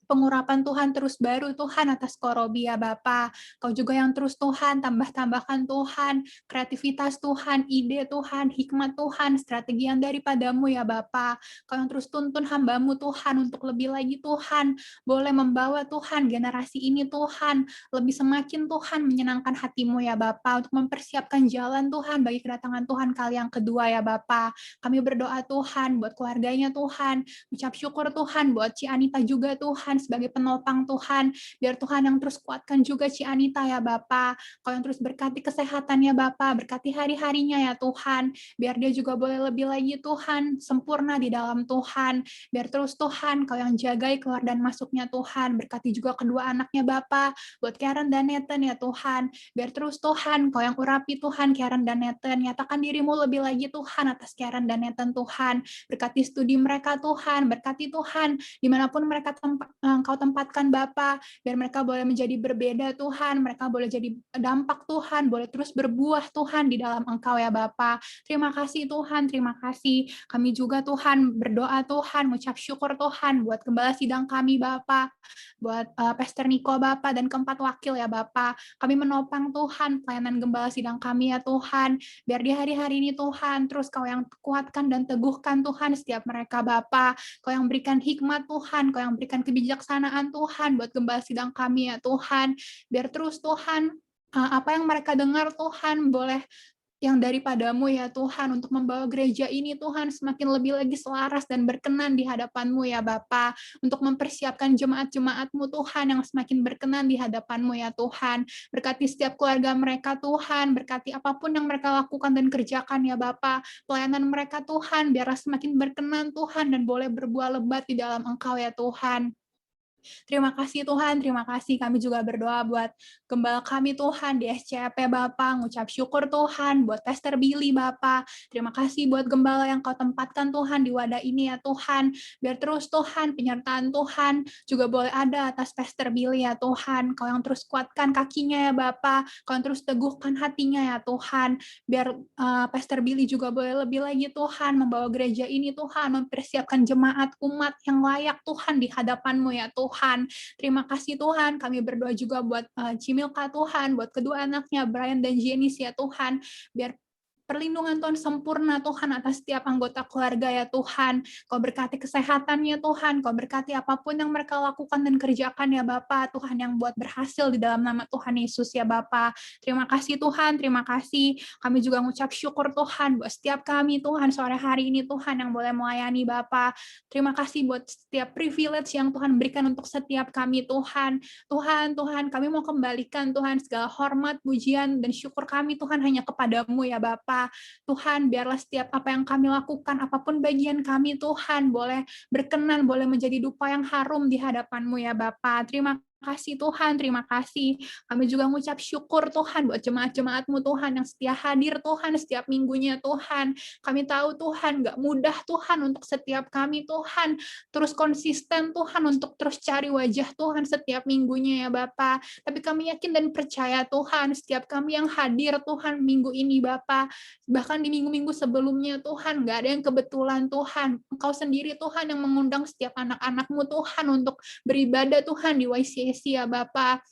pengurapan Tuhan terus baru Tuhan atas Korobi ya Bapa. Kau juga yang terus Tuhan tambah-tambahkan Tuhan, kreativitas Tuhan, ide Tuhan, hikmat Tuhan, strategi yang daripadamu ya Bapa. Kau yang terus tuntun hamba-Mu Tuhan untuk lebih lagi Tuhan, boleh membawa Tuhan generasi ini Tuhan, lebih semakin Tuhan menyenangkan hati-Mu ya Bapa, untuk mempersiapkan jalan Tuhan bagi kedatangan Tuhan kali yang kedua ya Bapa. Kami berdoa Tuhan buat keluarganya Tuhan, ucap syukur Tuhan buat Ci Anita juga Tuhan, Tuhan sebagai penopang Tuhan. Biar Tuhan yang terus kuatkan juga Ci Anita ya Bapa. Kau yang terus berkati kesehatannya Bapa, berkati hari-harinya ya Tuhan. Biar dia juga boleh lebih lagi Tuhan, sempurna di dalam Tuhan. Biar terus Tuhan Kau yang jagai keluar dan masuknya Tuhan. Berkati juga kedua anaknya Bapa, buat Karen dan Nathan ya Tuhan. Biar terus Tuhan Kau yang urapi Tuhan Karen dan Nathan. Nyatakan dirimu lebih lagi Tuhan atas Karen dan Nathan Tuhan. Berkati studi mereka Tuhan, berkati Tuhan dimanapun mereka Engkau tempatkan Bapa, biar mereka boleh menjadi berbeda Tuhan, mereka boleh jadi dampak Tuhan, boleh terus berbuah Tuhan di dalam Engkau ya Bapa. Terima kasih Tuhan, terima kasih. Kami juga Tuhan berdoa Tuhan, mengucap syukur Tuhan buat gembala sidang kami Bapa, buat Pastor Niko Bapa dan keempat wakil ya Bapa. Kami menopang Tuhan pelayanan gembala sidang kami ya Tuhan, biar di hari-hari ini Tuhan terus Kau yang kuatkan dan teguhkan Tuhan setiap mereka Bapa. Kau yang berikan hikmat Tuhan, Kau yang berikan kebijaksanaan Tuhan buat gembala sidang kami ya Tuhan. Biar terus Tuhan apa yang mereka dengar Tuhan boleh yang daripadamu ya Tuhan, untuk membawa gereja ini Tuhan semakin lebih lagi selaras dan berkenan di hadapan-Mu ya Bapa, untuk mempersiapkan jemaat-jemaat-Mu Tuhan yang semakin berkenan di hadapan-Mu ya Tuhan. Berkati setiap keluarga mereka Tuhan, berkati apapun yang mereka lakukan dan kerjakan ya Bapa, pelayanan mereka Tuhan biarlah semakin berkenan Tuhan dan boleh berbuah lebat di dalam Engkau ya Tuhan. Terima kasih Tuhan, terima kasih. Kami juga berdoa buat gembala kami Tuhan di SCP Bapa, ngucap syukur Tuhan buat Pastor Billy Bapa. Terima kasih buat gembala yang Kau tempatkan Tuhan di wadah ini ya Tuhan. Biar terus Tuhan penyertaan Tuhan juga boleh ada atas Pastor Billy ya Tuhan. Kau yang terus kuatkan kakinya ya Bapa, Kau yang terus teguhkan hatinya ya Tuhan. Biar Pastor Billy juga boleh lebih lagi Tuhan membawa gereja ini Tuhan, mempersiapkan jemaat umat yang layak Tuhan di hadapan-Mu ya Tuhan. Terima kasih Tuhan, kami berdoa juga buat Cimilka Tuhan, buat kedua anaknya Brian dan Jenis ya Tuhan, biar perlindungan Tuhan sempurna Tuhan atas setiap anggota keluarga ya Tuhan. Kau berkati kesehatannya Tuhan, Kau berkati apapun yang mereka lakukan dan kerjakan ya Bapa, Tuhan yang buat berhasil di dalam nama Tuhan Yesus ya Bapa. Terima kasih Tuhan, terima kasih. Kami juga mengucap syukur Tuhan buat setiap kami Tuhan sore hari ini Tuhan yang boleh melayani Bapa. Terima kasih buat setiap privilege yang Tuhan berikan untuk setiap kami Tuhan. Tuhan, kami mau kembalikan Tuhan segala hormat, pujian, dan syukur kami Tuhan hanya kepadamu ya Bapa. Tuhan, biarlah setiap apa yang kami lakukan, apapun bagian kami Tuhan, boleh berkenan, boleh menjadi dupa yang harum di hadapan-Mu ya Bapa. Terima kasih Tuhan, terima kasih. Kami juga mengucap syukur Tuhan buat jemaat-jemaat-Mu Tuhan yang setia hadir Tuhan setiap minggunya Tuhan. Kami tahu Tuhan gak mudah Tuhan untuk setiap kami Tuhan, terus konsisten Tuhan untuk terus cari wajah Tuhan setiap minggunya ya Bapa. Tapi kami yakin dan percaya Tuhan, setiap kami yang hadir Tuhan minggu ini Bapa, bahkan di minggu-minggu sebelumnya Tuhan, gak ada yang kebetulan Tuhan. Engkau sendiri Tuhan yang mengundang setiap anak-anak-Mu Tuhan untuk beribadah Tuhan di YCS ya Bapa.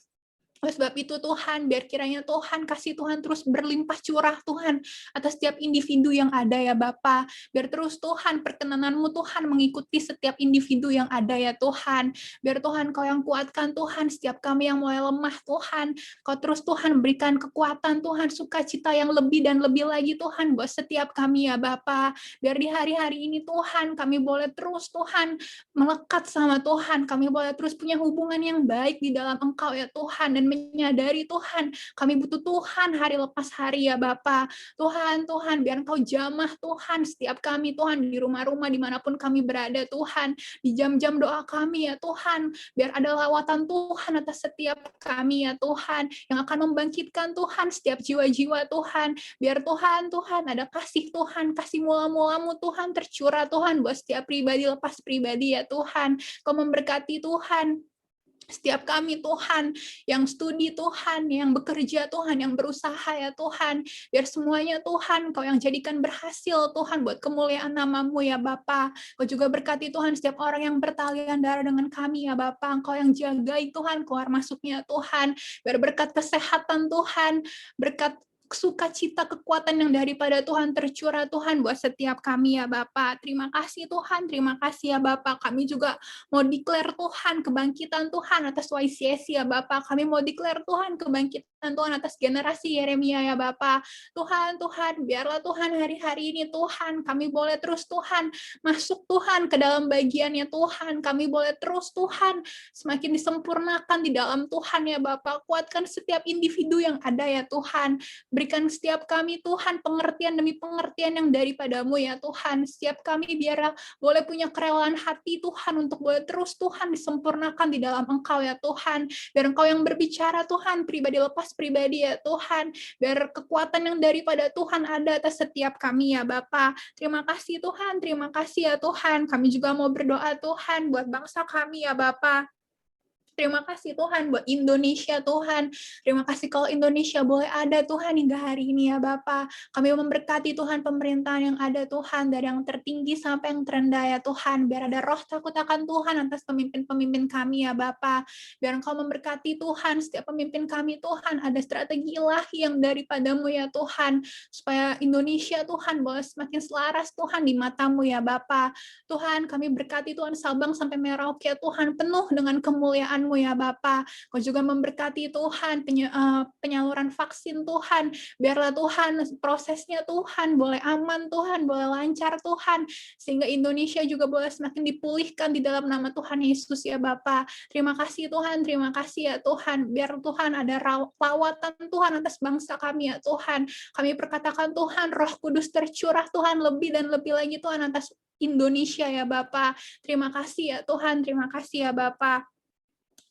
Oleh sebab itu Tuhan, biar kiranya Tuhan kasih Tuhan terus berlimpah curah Tuhan atas setiap individu yang ada ya Bapa. Biar terus Tuhan perkenanan-Mu Tuhan mengikuti setiap individu yang ada ya Tuhan. Biar Tuhan Kau yang kuatkan Tuhan setiap kami yang mulai lemah Tuhan. Kau terus Tuhan berikan kekuatan Tuhan, sukacita yang lebih dan lebih lagi Tuhan buat setiap kami ya Bapa. Biar di hari-hari ini Tuhan kami boleh terus Tuhan melekat sama Tuhan. Kami boleh terus punya hubungan yang baik di dalam Engkau ya Tuhan, dan menyadari Tuhan, kami butuh Tuhan hari lepas hari ya Bapa. Tuhan, biar Engkau jamah Tuhan setiap kami Tuhan di rumah-rumah dimanapun kami berada Tuhan, di jam-jam doa kami ya Tuhan, biar ada lawatan Tuhan atas setiap kami ya Tuhan, yang akan membangkitkan Tuhan setiap jiwa-jiwa Tuhan, biar Tuhan ada kasih Tuhan, kasih mula-mulamu Tuhan tercurah Tuhan buat setiap pribadi lepas pribadi ya Tuhan. Kau memberkati Tuhan setiap kami Tuhan, yang studi Tuhan, yang bekerja Tuhan, yang berusaha ya Tuhan, biar semuanya Tuhan Kau yang jadikan berhasil Tuhan buat kemuliaan nama-Mu ya Bapa. Kau juga berkati Tuhan setiap orang yang bertalian darah dengan kami ya Bapa. Engkau yang jagai Tuhan keluar masuknya Tuhan, biar berkat kesehatan Tuhan, berkat sukacita, kekuatan yang daripada Tuhan tercurah Tuhan buat setiap kami ya Bapa. Terima kasih Tuhan, terima kasih ya Bapa. Kami juga mau declare Tuhan, kebangkitan Tuhan atas YCS ya Bapa. Kami mau declare Tuhan, kebangkitan Tuhan atas generasi Yeremia ya Bapa. Tuhan, biarlah Tuhan hari-hari ini Tuhan, kami boleh terus Tuhan, masuk Tuhan ke dalam bagiannya Tuhan. Kami boleh terus Tuhan, semakin disempurnakan di dalam Tuhan ya Bapa. Kuatkan setiap individu yang ada ya Tuhan. Berikan setiap kami Tuhan pengertian demi pengertian yang daripadamu ya Tuhan. Setiap kami biarlah boleh punya kerelaan hati Tuhan untuk boleh terus Tuhan disempurnakan di dalam Engkau ya Tuhan. Biar Engkau yang berbicara Tuhan, pribadi lepas pribadi ya Tuhan. Biar kekuatan yang daripada Tuhan ada atas setiap kami ya Bapa. Terima kasih Tuhan, terima kasih ya Tuhan. Kami juga mau berdoa Tuhan buat bangsa kami ya Bapa. Terima kasih Tuhan buat Indonesia Tuhan. Terima kasih kalau Indonesia boleh ada Tuhan hingga hari ini ya Bapa. Kami memberkati Tuhan pemerintahan yang ada Tuhan, dari yang tertinggi sampai yang terendah ya Tuhan. Biar ada roh takut akan Tuhan atas pemimpin-pemimpin kami ya Bapa. Biar Engkau memberkati Tuhan setiap pemimpin kami Tuhan. Ada strategi ilahi yang daripadamu ya Tuhan. Supaya Indonesia Tuhan boleh semakin selaras Tuhan di matamu ya Bapa. Tuhan kami berkati Tuhan Sabang sampai Merauke Tuhan penuh dengan kemuliaan ya Bapa. Kau juga memberkati Tuhan penyaluran vaksin Tuhan. Biarlah Tuhan prosesnya Tuhan boleh aman Tuhan, boleh lancar Tuhan. Sehingga Indonesia juga boleh semakin dipulihkan di dalam nama Tuhan Yesus ya Bapa. Terima kasih Tuhan, terima kasih ya Tuhan. Biar Tuhan ada lawatan Tuhan atas bangsa kami ya Tuhan. Kami perkatakan Tuhan, Roh Kudus tercurah Tuhan lebih dan lebih lagi Tuhan atas Indonesia ya Bapa. Terima kasih ya Tuhan, terima kasih ya Bapa.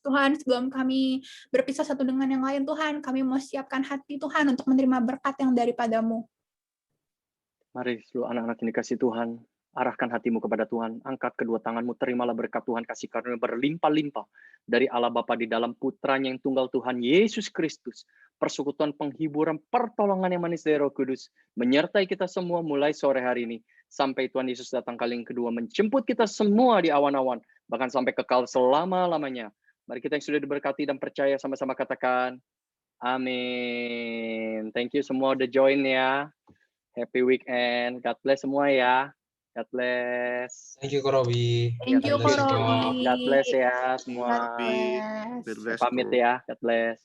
Tuhan, sebelum kami berpisah satu dengan yang lain, Tuhan, kami mau siapkan hati Tuhan untuk menerima berkat yang daripadamu. Mari seluruh anak-anak yang dikasih Tuhan, arahkan hatimu kepada Tuhan, angkat kedua tanganmu, terimalah berkat Tuhan, kasih karunia berlimpah-limpah dari Allah Bapa di dalam Putranya yang tunggal Tuhan Yesus Kristus, persekutuan penghiburan, pertolongan yang manis dari Roh Kudus, menyertai kita semua mulai sore hari ini, sampai Tuhan Yesus datang kali yang kedua, menjemput kita semua di awan-awan, bahkan sampai kekal selama-lamanya. Mari kita yang sudah diberkati dan percaya sama-sama katakan, amin. Thank you semua udah join ya. Happy weekend. God bless semua ya. God bless. Thank you, Korobi. Thank you, Korobi. God bless ya semua. God bless. Pamit ya. God bless.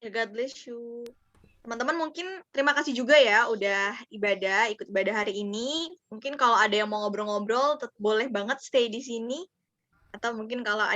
Ya, God bless you. Teman-teman mungkin terima kasih juga ya udah ikut ibadah hari ini. Mungkin kalau ada yang mau ngobrol-ngobrol, boleh banget stay di sini. Atau mungkin kalau ada